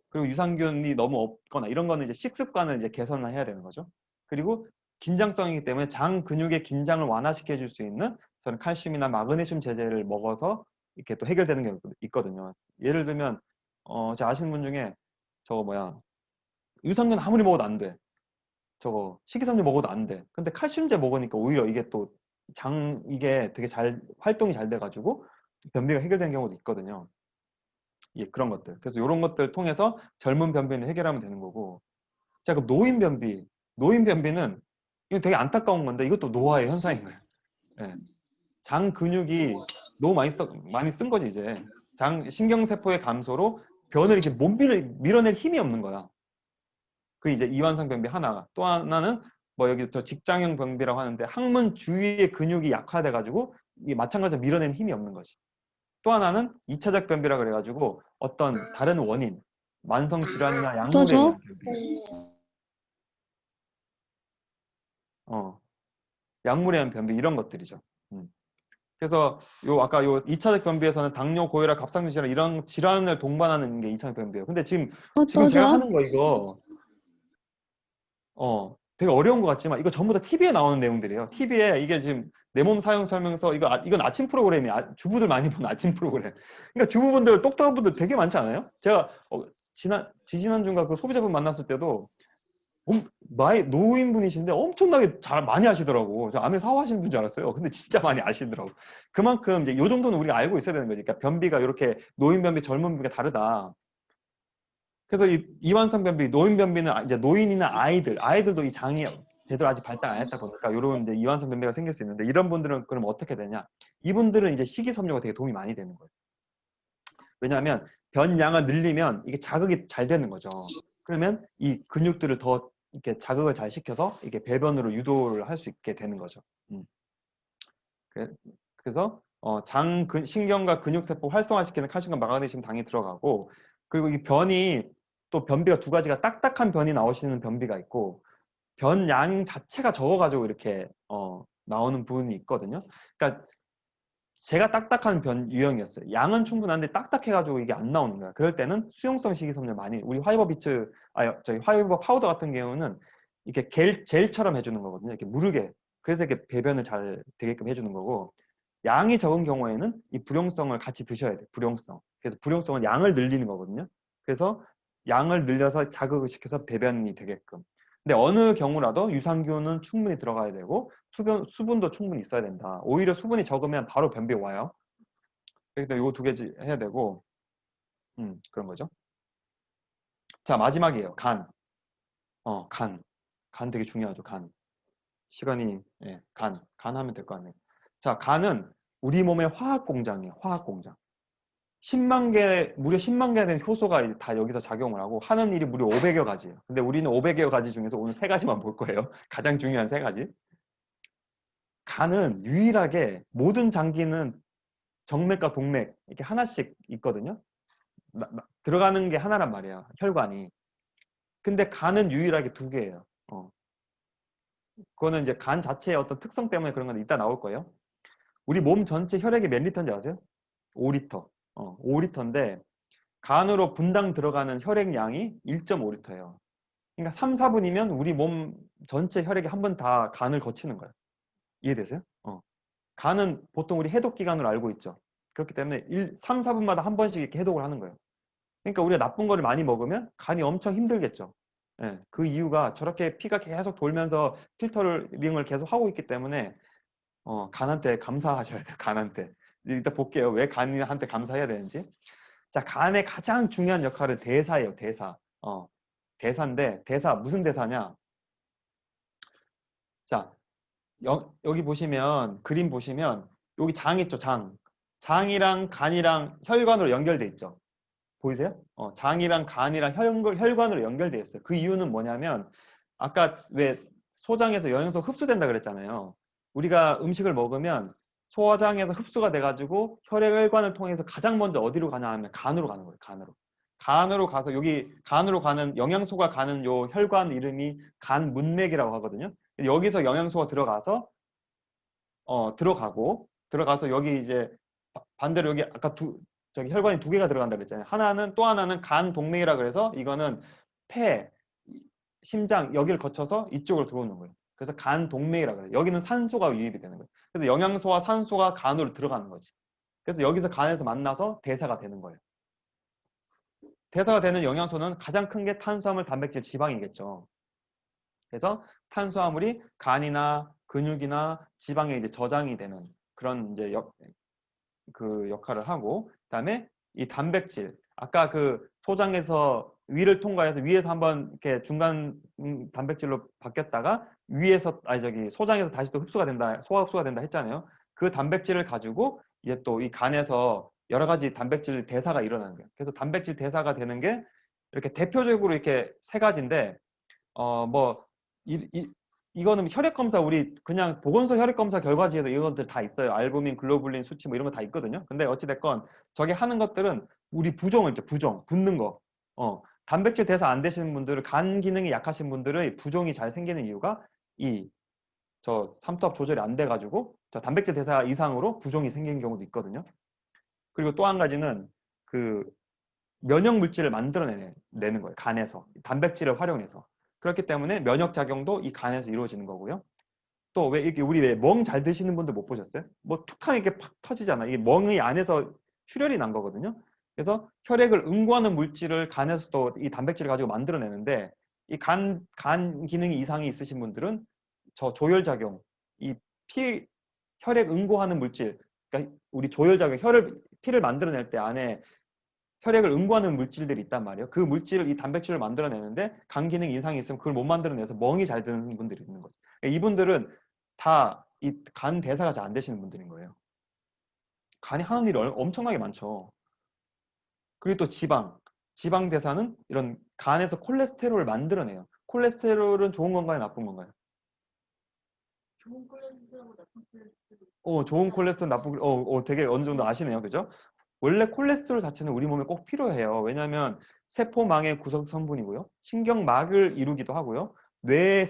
그리고 유산균이 너무 없거나 이런 거는 이제 식습관을 이제 개선을 해야 되는 거죠. 그리고 긴장성이기 때문에 장 근육의 긴장을 완화시켜 줄 수 있는 저는 칼슘이나 마그네슘 제제를 먹어서 이렇게 또 해결되는 게 있거든요. 예를 들면 제가 아시는 분 중에 저거 뭐야 유산균 아무리 먹어도 안 돼. 저거 식이섬유 먹어도 안 돼. 근데 칼슘제 먹으니까 오히려 이게 또 이게 되게 잘 활동이 잘 돼가지고 변비가 해결되는 경우도 있거든요. 예, 그런 것들. 그래서 이런 것들 통해서 젊은 변비는 해결하면 되는 거고. 자, 그럼 노인 변비. 노인 변비는 이거 되게 안타까운 건데 이것도 노화의 현상인 거예요. 예. 장 근육이 너무 많이 쓴 거지 이제. 장 신경세포의 감소로 변을 이렇게 못 밀어낼 힘이 없는 거야. 그 이제 이완성 변비 하나가. 또 하나는 뭐 여기 저 직장형 변비라고 하는데 항문 주위의 근육이 약화돼 가지고 이 마찬가지로 밀어내는 힘이 없는 거지. 또 하나는 2차적 변비라 그래가지고 어떤 다른 원인, 만성 질환이나 약물에 어떠죠? 의한 변비. 약물에 의한 변비 이런 것들이죠. 그래서 요 아까 요 2차적 변비에서는 당뇨, 고혈압, 갑상선 질환 이런 질환을 동반하는 게 2차적 변비예요. 근데 지금 제가 어떠죠? 하는 거 이거 되게 어려운 것 같지만 이거 전부 다 TV에 나오는 내용들이에요. TV에 이게 지금 내 몸 사용 설명서 이건 아침 프로그램이야. 주부들 많이 보는 아침 프로그램. 그러니까 주부분들 똑똑한 분들 되게 많지 않아요? 제가 지지난주인가 그 소비자분 만났을 때도 나이 노인분이신데 엄청나게 많이 아시더라고. 저 암에 사화하시는 분인 줄 알았어요. 근데 진짜 많이 아시더라고. 그만큼 이제 요 정도는 우리가 알고 있어야 되는 거지. 그러니까 변비가 이렇게 노인 변비, 젊은 변비가 다르다. 그래서 이 이완성 변비, 노인 변비는 이제 노인이나 아이들도 이 장이 제대로 아직 발달 안 했다 보니까 이런 이제 이완성 변비가 생길 수 있는데 이런 분들은 그럼 어떻게 되냐? 이분들은 이제 식이섬유가 되게 도움이 많이 되는 거예요. 왜냐하면 변량을 늘리면 이게 자극이 잘 되는 거죠. 그러면 이 근육들을 더 이렇게 자극을 잘 시켜서 이게 배변으로 유도를 할 수 있게 되는 거죠. 그래서 신경과 근육세포 활성화시키는 칼슘과 마그네슘 당이 들어가고 그리고 이 변이 또 변비가 두 가지가 딱딱한 변이 나오시는 변비가 있고 변양 자체가 적어가지고 이렇게 나오는 부분이 있거든요. 그러니까 제가 딱딱한 변 유형이었어요. 양은 충분한데 딱딱해가지고 이게 안 나오는 거야. 그럴 때는 수용성 식이섬유 많이 우리 화이버 비트 저희 화이버 파우더 같은 경우는 이렇게 젤처럼 해주는 거거든요. 이렇게 무르게 그래서 이렇게 배변을 잘 되게끔 해주는 거고 양이 적은 경우에는 이 불용성을 같이 드셔야 돼요. 불용성. 그래서 불용성은 양을 늘리는 거거든요. 그래서 양을 늘려서 자극을 시켜서 배변이 되게끔. 근데 어느 경우라도 유산균은 충분히 들어가야 되고 수분도 충분히 있어야 된다. 오히려 수분이 적으면 바로 변비 와요. 그래서 이거 두 개 해야 되고 그런 거죠. 자, 마지막이에요. 간. 간. 간 되게 중요하죠. 간. 시간이 간 하면 될 거 아니에요. 자, 간은 우리 몸의 화학 공장이에요. 화학 공장. 무려 10만 개에 대한 효소가 다 여기서 작용을 하고 하는 일이 무려 500여 가지예요. 근데 우리는 500여 가지 중에서 오늘 세 가지만 볼 거예요. 가장 중요한 세 가지. 간은 유일하게 모든 장기는 정맥과 동맥 이렇게 하나씩 있거든요. 들어가는 게 하나란 말이에요. 혈관이. 근데 간은 유일하게 두 개예요. 그거는 이제 간 자체의 어떤 특성 때문에 그런 건데 이따 나올 거예요. 우리 몸 전체 혈액이 몇 리터인지 아세요? 5리터. 5리터인데 간으로 분당 들어가는 혈액량이 1.5리터예요. 그러니까 3, 4분이면 우리 몸 전체 혈액이 한 번 다 간을 거치는 거예요. 이해되세요? 간은 보통 우리 해독기관으로 알고 있죠. 그렇기 때문에 3, 4분마다 한 번씩 이렇게 해독을 하는 거예요. 그러니까 우리가 나쁜 거를 많이 먹으면 간이 엄청 힘들겠죠. 예, 그 이유가 저렇게 피가 계속 돌면서 필터링을 계속 하고 있기 때문에 간한테 감사하셔야 돼요. 간한테. 이따 볼게요. 왜 간한테 감사해야 되는지. 자, 간의 가장 중요한 역할은 대사예요. 대사. 대사인데 대사 무슨 대사냐? 자, 여기 보시면 그림 보시면 여기 장 있죠. 장. 장이랑 간이랑 혈관으로 연결돼 있죠. 보이세요? 장이랑 간이랑 혈관으로 연결돼 있어요. 그 이유는 뭐냐면 아까 왜 소장에서 영양소 흡수된다 그랬잖아요. 우리가 음식을 먹으면 소화장에서 흡수가 돼가지고 혈액혈관을 통해서 가장 먼저 어디로 가냐 하면 간으로 가는 거예요. 간으로. 간으로 가서 여기 간으로 가는 영양소가 가는 요 혈관 이름이 간 문맥이라고 하거든요. 여기서 영양소가 들어가서 여기 이제 반대로 여기 아까 저기 혈관이 두 개가 들어간다 그랬잖아요. 또 하나는 간 동맥이라 그래서 이거는 폐, 심장 여기를 거쳐서 이쪽으로 들어오는 거예요. 그래서 간 동맥이라 그래요. 여기는 산소가 유입이 되는 거예요. 그래서 영양소와 산소가 간으로 들어가는 거지. 그래서 여기서 간에서 만나서 대사가 되는 거예요. 대사가 되는 영양소는 가장 큰 게 탄수화물, 단백질, 지방이겠죠. 그래서 탄수화물이 간이나 근육이나 지방에 이제 저장이 되는 그런 이제 그 역할을 하고, 그다음에 이 단백질, 아까 그 소장에서 위를 통과해서 위에서 한번 이렇게 중간 단백질로 바뀌었다가 위에서 아니 저기 소장에서 다시 또 흡수가 된다, 소화 흡수가 된다 했잖아요. 그 단백질을 가지고 이제 또 이 간에서 여러 가지 단백질 대사가 일어나는 거예요. 그래서 단백질 대사가 되는 게 이렇게 대표적으로 이렇게 세 가지인데 뭐 이거는 혈액 검사 우리 그냥 보건소 혈액 검사 결과지에도 이런 것들 다 있어요. 알부민, 글로불린 수치 뭐 이런 거 다 있거든요. 근데 어찌 됐건 저게 하는 것들은 우리 부종을 있죠. 부종, 붓는 거. 단백질 대사 안 되시는 분들은 간 기능이 약하신 분들의 부종이 잘 생기는 이유가 이 저 삼투압 조절이 안 돼 가지고 저 단백질 대사 이상으로 부종이 생기는 경우도 있거든요. 그리고 또 한 가지는 그 면역 물질을 만들어내는 거예요. 간에서 단백질을 활용해서. 그렇기 때문에 면역 작용도 이 간에서 이루어지는 거고요. 또 왜 이렇게 우리 왜 멍 잘 드시는 분들 못 보셨어요? 뭐 툭하면 이렇게 팍 터지잖아요. 이게 멍의 안에서 출혈이 난 거거든요. 그래서 혈액을 응고하는 물질을 간에서 또 이 단백질을 가지고 만들어내는데 이 간 기능이 이상이 있으신 분들은 저 조혈작용, 이 피, 혈액 응고하는 물질, 그러니까 우리 조혈작용, 피를 만들어낼 때 안에 혈액을 응고하는 물질들이 있단 말이에요. 그 물질을 이 단백질을 만들어내는데 간 기능 이상이 있으면 그걸 못 만들어내서 멍이 잘 드는 분들이 있는 거죠. 그러니까 이분들은 다 이 간 대사가 잘 안 되시는 분들인 거예요. 간이 하는 일이 엄청나게 많죠. 그리고 또 지방 대사는 이런 간에서 콜레스테롤을 만들어내요. 콜레스테롤은 좋은 건가요, 나쁜 건가요? 좋은 콜레스테롤하고 나쁜 콜레스테롤. 좋은 콜레스테롤, 나쁜 되게 어느 정도 아시네요, 그죠? 원래 콜레스테롤 자체는 우리 몸에 꼭 필요해요. 왜냐하면 세포망의 구성 성분이고요, 신경막을 이루기도 하고요, 뇌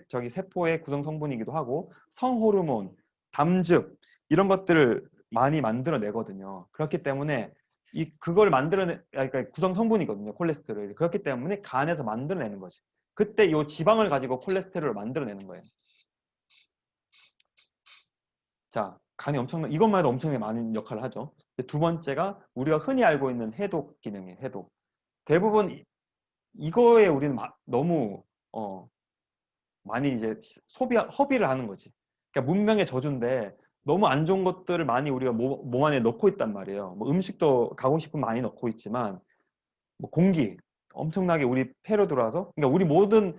저기 세포의 구성 성분이기도 하고, 성호르몬, 담즙 이런 것들을 많이 만들어내거든요. 그렇기 때문에 그걸 그러니까 구성 성분이거든요, 콜레스테롤이. 그렇기 때문에 간에서 만들어내는 거지. 그때 이 지방을 가지고 콜레스테롤을 만들어내는 거예요. 자, 간이 이것만 해도 엄청나게 많은 역할을 하죠. 두 번째가 우리가 흔히 알고 있는 해독 기능이에요, 해독. 대부분 이거에 우리는 너무, 많이 이제 허비를 하는 거지. 그러니까 문명의 저주인데 너무 안 좋은 것들을 많이 우리가 몸 안에 넣고 있단 말이에요. 뭐 음식도 가공식품 많이 넣고 있지만, 뭐 공기, 엄청나게 우리 폐로 들어와서, 그러니까 우리 모든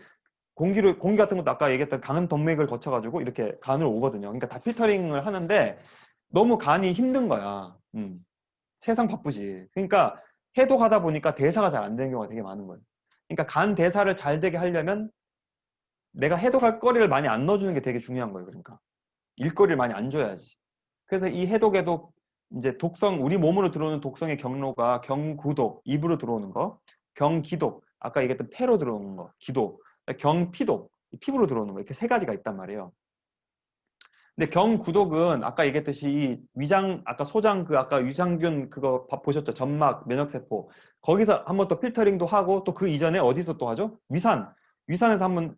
공기 같은 것도 아까 얘기했던 간 동맥을 거쳐가지고 이렇게 간으로 오거든요. 그러니까 다 필터링을 하는데 너무 간이 힘든 거야. 세상 바쁘지. 그러니까 해독하다 보니까 대사가 잘 안 되는 경우가 되게 많은 거예요. 그러니까 간 대사를 잘 되게 하려면 내가 해독할 거리를 많이 안 넣어주는 게 되게 중요한 거예요. 그러니까 일거리를 많이 안 줘야지. 그래서 이 해독에도 이제 우리 몸으로 들어오는 독성의 경로가 경구독, 입으로 들어오는 거, 경기독, 아까 얘기했던 폐로 들어오는 거, 기독, 경피독, 피부로 들어오는 거, 이렇게 세 가지가 있단 말이에요. 근데 경구독은 아까 얘기했듯이 이 아까 소장 아까 유산균 그거 보셨죠? 점막, 면역세포. 거기서 한번 또 필터링도 하고, 또 그 이전에 어디서 또 하죠? 위산에서 한번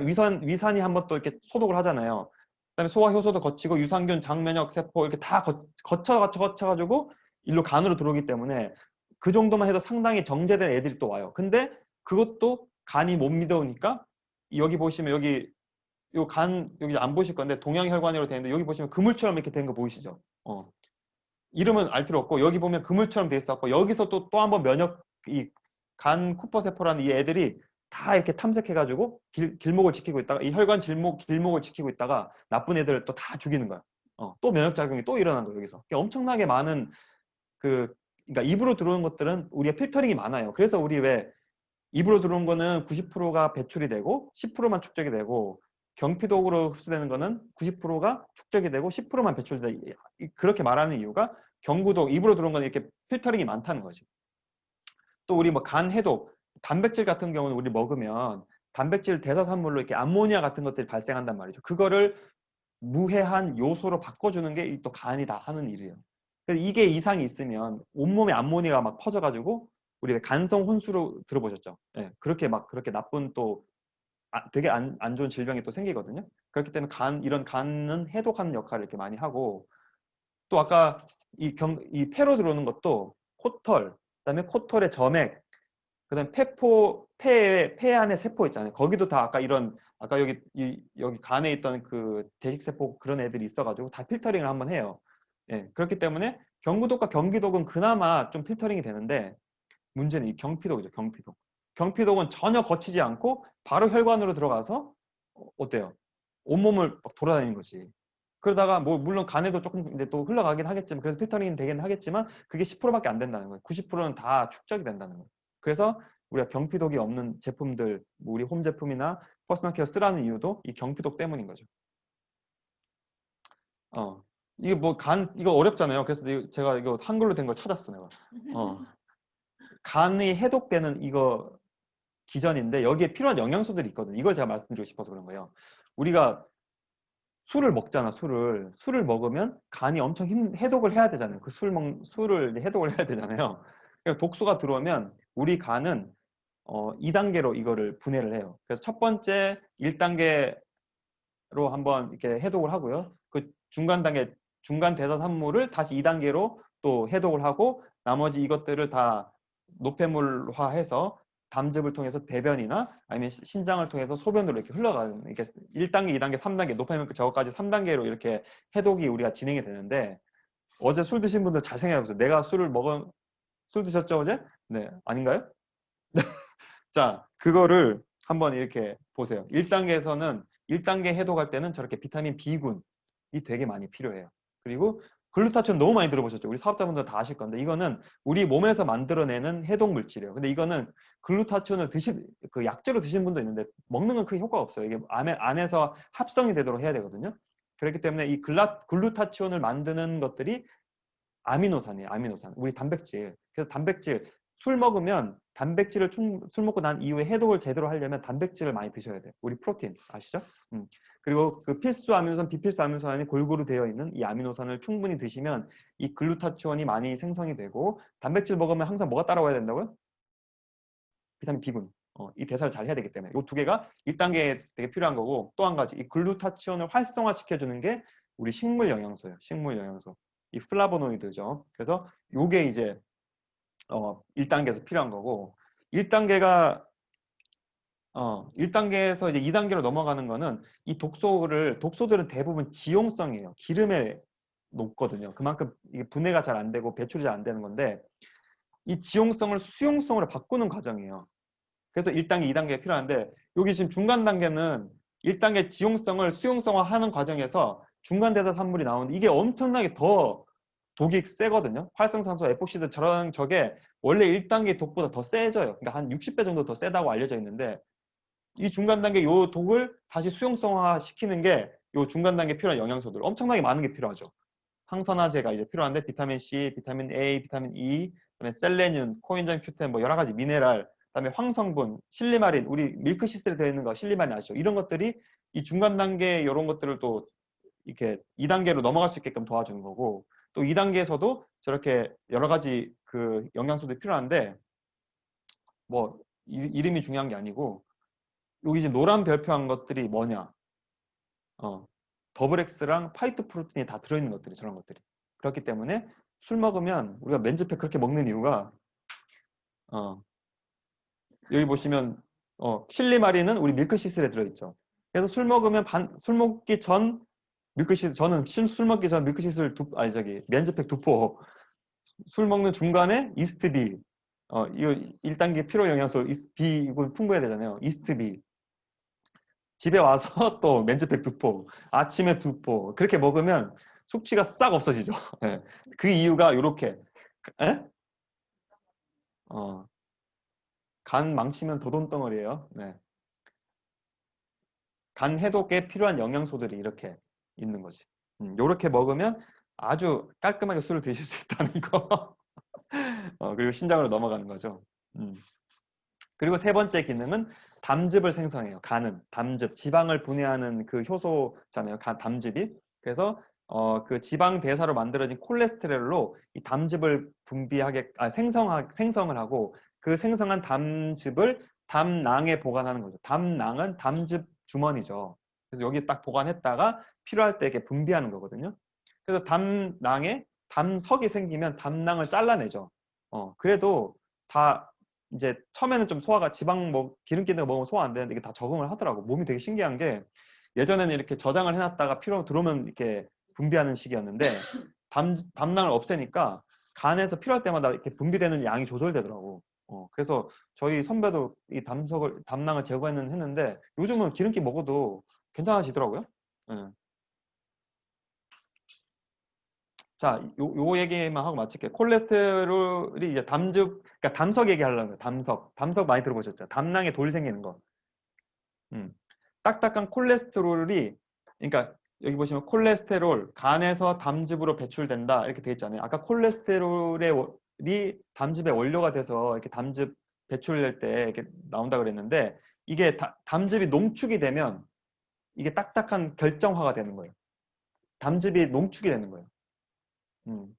위산이 한번 또 이렇게 소독을 하잖아요. 그다음에 소화 효소도 거치고 유산균, 장면역 세포 이렇게 다 거쳐가지고 일로 간으로 들어오기 때문에 그 정도만 해도 상당히 정제된 애들이 또 와요. 근데 그것도 간이 못 믿어오니까 여기 보시면 여기 안 보실 건데 동양혈관으로 되어 있는데 여기 보시면 그물처럼 이렇게 된 거 보이시죠? 이름은 알 필요 없고 여기 보면 그물처럼 돼 있었고 여기서 또 한 번 이 간 쿠퍼세포라는 이 애들이 다 이렇게 탐색해가지고 길목을 지키고 있다가 이 혈관 길목을 지키고 있다가 나쁜 애들을 또 다 죽이는 거야. 또 면역작용이 또 일어난 거예요, 여기서. 그러니까 엄청나게 많은 그러니까 입으로 들어오는 것들은 우리가 필터링이 많아요. 그래서 우리 왜 입으로 들어온 거는 90%가 배출이 되고 10%만 축적이 되고 경피독으로 흡수되는 거는 90%가 축적이 되고 10%만 배출돼. 그렇게 말하는 이유가 경구독, 입으로 들어온 거는 이렇게 필터링이 많다는 거지. 또 우리 뭐 간 해독, 단백질 같은 경우는 우리 먹으면 단백질 대사산물로 이렇게 암모니아 같은 것들이 발생한단 말이죠. 그거를 무해한 요소로 바꿔주는 게 또 간이 다 하는 일이에요. 그래서 이게 이상이 있으면 온몸에 암모니아가 막 퍼져가지고 우리 간성 혼수로 들어보셨죠? 예, 그렇게 나쁜 또 되게 안 좋은 질병이 또 생기거든요. 그렇기 때문에 이런 간은 해독하는 역할을 이렇게 많이 하고, 또 아까 이 폐로 들어오는 것도 코털, 그다음에 코털의 점액, 그다음에 폐 안에 세포 있잖아요. 거기도 다 아까 여기 간에 있던 그 대식세포 그런 애들이 있어가지고 다 필터링을 한번 해요. 예, 그렇기 때문에 경구독과 경기독은 그나마 좀 필터링이 되는데 문제는 이 경피독이죠. 경피독. 경피독은 전혀 거치지 않고 바로 혈관으로 들어가서 어때요? 온몸을 막 돌아다니는 거지. 그러다가 뭐 물론 간에도 조금 이제 또 흘러가긴 하겠지만 그래서 필터링이 되긴 하겠지만 그게 10%밖에 안 된다는 거예요. 90%는 다 축적이 된다는 거예요. 그래서 우리가 경피독이 없는 제품들, 뭐 우리 홈 제품이나 퍼스널 케어 쓰라는 이유도 이 경피독 때문인 거죠. 어. 이게 뭐 이거 어렵잖아요. 그래서 제가 이거 한글로 된 걸 찾았어, 내가. 어. 간이 해독되는 이거 기전인데 여기에 필요한 영양소들이 있거든요. 이걸 제가 말씀드리고 싶어서 그런 거예요. 우리가 술을 먹잖아, 술을. 술을 먹으면 간이 엄청 해독을 해야 되잖아요. 그 술을 해독을 해야 되잖아요. 그러니까 독소가 들어오면 우리 간은 2단계로 이거를 분해를 해요. 그래서 첫 번째 1단계로 한번 이렇게 해독을 하고요. 그 중간 단계, 중간 대사 산물을 다시 2단계로 또 해독을 하고 나머지 이것들을 다 노폐물화해서 담즙을 통해서 배변이나 아니면 신장을 통해서 소변으로 이렇게 흘러가는 이렇게 1단계, 2단계, 3단계 노폐물 저거까지 3단계로 이렇게 해독이 우리가 진행이 되는데 어제 술 드신 분들 잘 생각해 보세요. 내가 술 드셨죠 어제? 네, 아닌가요? 자, 그거를 한번 이렇게 보세요. 1단계에서는 1단계 해독할 때는 저렇게 비타민 B군이 되게 많이 필요해요. 그리고 글루타치온 너무 많이 들어보셨죠? 우리 사업자분들 다 아실 건데 이거는 우리 몸에서 만들어내는 해독 물질이에요. 근데 이거는 글루타치온을 그 약재로 드시는 분도 있는데 먹는 건 크게 효과가 없어요. 이게 안에서 합성이 되도록 해야 되거든요. 그렇기 때문에 이 글루타치온을 만드는 것들이 아미노산이에요. 아미노산. 우리 단백질. 그래서 단백질 술 먹으면 단백질을 술 먹고 난 이후에 해독을 제대로 하려면 단백질을 많이 드셔야 돼요. 우리 프로틴 아시죠? 그리고 그 필수 아미노산, 비필수 아미노산이 골고루 되어 있는 이 아미노산을 충분히 드시면 이 글루타치온이 많이 생성이 되고 단백질 먹으면 항상 뭐가 따라와야 된다고요? 비타민 B군. 이 대사를 잘 해야 되기 때문에 이 두 개가 1단계에 되게 필요한 거고 또 한 가지 이 글루타치온을 활성화시켜주는 게 우리 식물 영양소예요. 식물 영양소. 이 플라보노이드죠. 그래서 요게 이제 1단계에서 필요한 거고 1단계가 1단계에서 이제 2단계로 넘어가는 거는 이 독소들은 대부분 지용성이에요. 기름에 녹거든요. 그만큼 이게 분해가 잘 안 되고 배출이 잘 안 되는 건데 이 지용성을 수용성으로 바꾸는 과정이에요. 그래서 1단계, 2단계가 필요한데 여기 지금 중간 단계는 1단계 지용성을 수용성화하는 과정에서 중간 대사 산물이 나오는데 이게 엄청나게 더 독이 세거든요. 활성산소, 에폭시드 저게 원래 1단계 독보다 더 세져요. 그러니까 한 60배 정도 더 세다고 알려져 있는데 이 중간 단계 요 독을 다시 수용성화 시키는 게 요 중간 단계에 필요한 영양소들 엄청나게 많은 게 필요하죠. 항산화제가 이제 필요한데 비타민 C, 비타민 A, 비타민 E, 그다음에 셀레늄, 코엔자임 Q10 뭐 여러 가지 미네랄, 그다음에 황성분, 실리마린, 우리 밀크시슬에 되어 있는 거 실리마린 아시죠? 이런 것들이 이 중간 단계 이런 것들을 또 이렇게 2단계로 넘어갈 수 있게끔 도와주는 거고 또 2단계에서도 저렇게 여러 가지 그 영양소들이 필요한데 뭐 이름이 중요한 게 아니고 여기 이제 노란 별표한 것들이 뭐냐? 더블 X랑 파이토 프로틴이 다 들어있는 것들이 저런 것들이. 그렇기 때문에 술 먹으면 우리가 맨즈팩 그렇게 먹는 이유가 여기 보시면 실리마린은 우리 밀크시슬에 들어있죠. 그래서 술 먹으면 술 먹기 전 밀크시슬 저는 술 먹기 전 밀크시슬 맨즈팩 두포 술 먹는 중간에 이스트비 이거 1단계 필요 영양소 B 이거 풍부해야 되잖아요. 이스트비 집에 와서 또 맨즈팩 두포, 아침에 두포 그렇게 먹으면 숙취가 싹 없어지죠. 네. 그 이유가 이렇게 간 망치면 도돈덩어리예요. 네. 간 해독에 필요한 영양소들이 이렇게 있는 거지. 이렇게 먹으면 아주 깔끔하게 술을 드실 수 있다는 거. 그리고 신장으로 넘어가는 거죠. 그리고 세 번째 기능은 담즙을 생성해요. 간은 담즙, 지방을 분해하는 그 효소잖아요. 담즙이. 그래서 그 지방 대사로 만들어진 콜레스테롤로 이 담즙을 생성을 하고 그 생성한 담즙을 담낭에 보관하는 거죠. 담낭은 담즙 주머니죠. 그래서 여기 딱 보관했다가 필요할 때 이렇게 분비하는 거거든요. 그래서 담낭에 담석이 생기면 담낭을 잘라내죠. 그래도 다 이제 처음에는 좀 소화가 기름기 있는 거 먹으면 소화 안 되는데 이게 다 적응을 하더라고. 몸이 되게 신기한 게 예전에는 이렇게 저장을 해놨다가 필요 들어오면 이렇게 분비하는 식이었는데 담낭을 없애니까 간에서 필요할 때마다 이렇게 분비되는 양이 조절되더라고. 그래서 저희 선배도 이 담낭을 했는데 요즘은 기름기 먹어도 괜찮아지더라고요. 예. 자, 요 얘기만 하고 마칠게요. 콜레스테롤이 이제 그러니까 담석 얘기하려는 거예요. 담석. 담석 많이 들어보셨죠? 담낭에 돌 생기는 거. 음. 딱딱한 콜레스테롤이, 그러니까 여기 보시면 콜레스테롤, 간에서 담즙으로 배출된다. 이렇게 돼 있잖아요. 아까 콜레스테롤이 담즙의 원료가 돼서 이렇게 담즙 배출될 때 이렇게 나온다 그랬는데 이게 담즙이 농축이 되면 이게 딱딱한 결정화가 되는 거예요. 담즙이 농축이 되는 거예요. 음.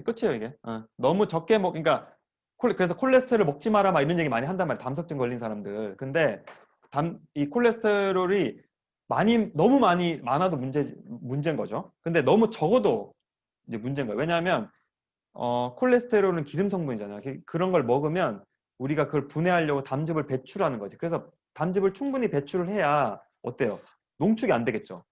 끝이에요, 이게. 너무 적게 그러니까, 그래서 콜레스테롤 먹지 마라, 막 이런 얘기 많이 한단 말이에요. 담석증 걸린 사람들. 근데, 이 콜레스테롤이 너무 많아도 문제인 거죠. 근데 너무 적어도 이제 문제인 거예요. 왜냐하면, 콜레스테롤은 기름 성분이잖아요. 그런 걸 먹으면 우리가 그걸 분해하려고 담즙을 배출하는 거지. 그래서 담즙을 충분히 배출을 해야, 어때요? 농축이 안 되겠죠.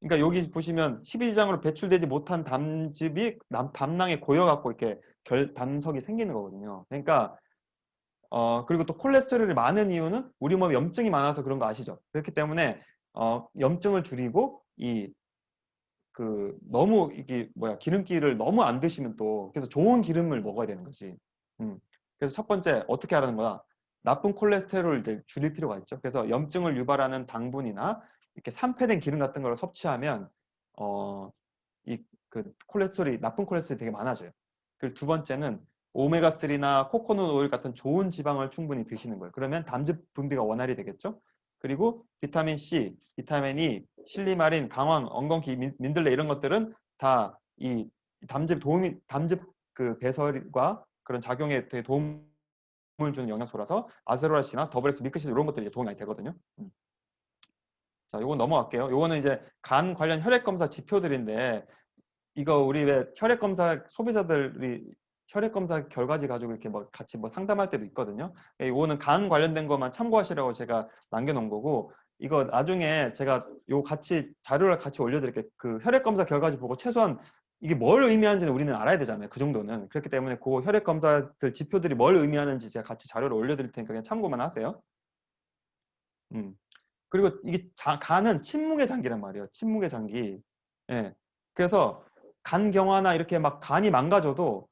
그러니까 여기 보시면 십이지장으로 배출되지 못한 담즙이 담낭에 고여갖고 이렇게 담석이 생기는 거거든요. 그러니까 그리고 또 콜레스테롤이 많은 이유는 우리 몸에 염증이 많아서 그런 거 아시죠? 그렇기 때문에 염증을 줄이고 너무 이게 기름기를 너무 안 드시면 또 그래서 좋은 기름을 먹어야 되는 거지. 그래서 첫 번째 어떻게 하라는 거야? 나쁜 콜레스테롤을 이제 줄일 필요가 있죠. 그래서 염증을 유발하는 당분이나 이렇게 산패된 기름 같은 걸 섭취하면 어, 콜레스테롤이 나쁜 콜레스테롤이 되게 많아져요. 그리고 두 번째는 오메가3나 코코넛 오일 같은 좋은 지방을 충분히 드시는 거예요. 그러면 담즙 분비가 원활히 되겠죠. 그리고 비타민 C, 비타민 E, 실리마린, 강황, 엉겅퀴, 민들레 이런 것들은 다 이 담즙 배설과 그런 작용에 되게 도움을 주는 영양소라서 아스로라시나 더블엑스 밀크시드 이런 것들이 도움이 많이 되거든요. 자, 요거 넘어갈게요. 요거는 이제 간 관련 혈액 검사 지표들인데 이거 우리 왜 혈액 검사 소비자들이 혈액 검사 결과지 가지고 이렇게 같이 상담할 때도 있거든요. 이거는 간 관련된 것만 참고하시라고 제가 남겨놓은 거고 이거 나중에 제가 요 같이 자료를 같이 올려드릴게요. 그 혈액 검사 결과지 보고 최소한 이게 뭘 의미하는지는 우리는 알아야 되잖아요. 그 정도는. 그렇기 때문에 그 혈액 검사들 지표들이 뭘 의미하는지 제가 같이 자료를 올려드릴 테니까 그냥 참고만 하세요. 음. 그리고 이게 간은 침묵의 장기란 말이에요. 침묵의 장기. 예. 그래서 간 경화나 이렇게 막 간이 망가져도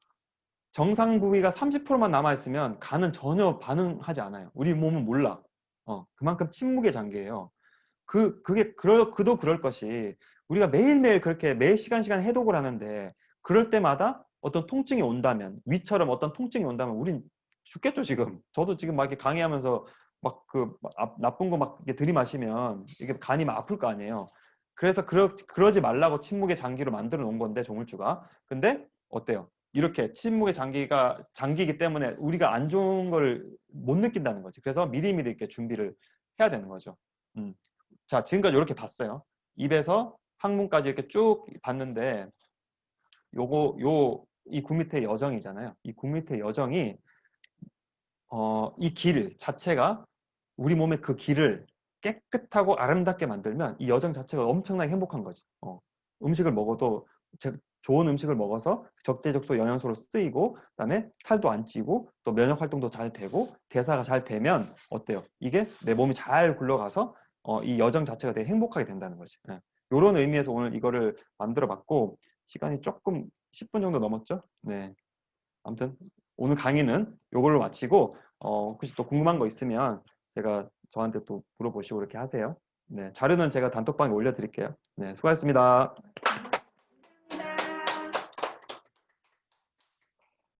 정상 부위가 30%만 남아있으면 간은 전혀 반응하지 않아요. 우리 몸은 몰라. 그만큼 침묵의 장기예요. 그도 그럴 것이 우리가 매일매일 그렇게 매 시간 해독을 하는데 그럴 때마다 어떤 통증이 온다면 위처럼 어떤 통증이 온다면 우린 죽겠죠, 지금. 저도 지금 막 이렇게 강의하면서 나쁜 거 막 이렇게 들이마시면 이게 간이 막 아플 거 아니에요. 그래서 그러지 말라고 침묵의 장기로 만들어 놓은 건데, 조물주가. 근데 어때요? 이렇게 침묵의 장기이기 때문에 우리가 안 좋은 걸 못 느낀다는 거지. 그래서 미리미리 이렇게 준비를 해야 되는 거죠. 음. 자, 지금까지 이렇게 봤어요. 입에서 항문까지 이렇게 쭉 봤는데, 이 구미태 여정이잖아요. 이 구미태 여정이, 이 길 자체가 우리 몸의 그 길을 깨끗하고 아름답게 만들면 이 여정 자체가 엄청나게 행복한 거지. 음식을 먹어도 좋은 음식을 먹어서 적재적소 영양소로 쓰이고 그다음에 살도 안 찌고 또 면역 활동도 잘 되고 대사가 잘 되면 어때요? 이게 내 몸이 잘 굴러가서 이 여정 자체가 되게 행복하게 된다는 거지. 이런 의미에서 오늘 이거를 만들어 봤고 시간이 조금 10분 정도 넘었죠? 네. 아무튼 오늘 강의는 이걸로 마치고 혹시 또 궁금한 거 있으면 제가 저한테 또 물어보시고 이렇게 하세요. 네, 자료는 제가 단톡방에 올려드릴게요. 네, 수고하셨습니다.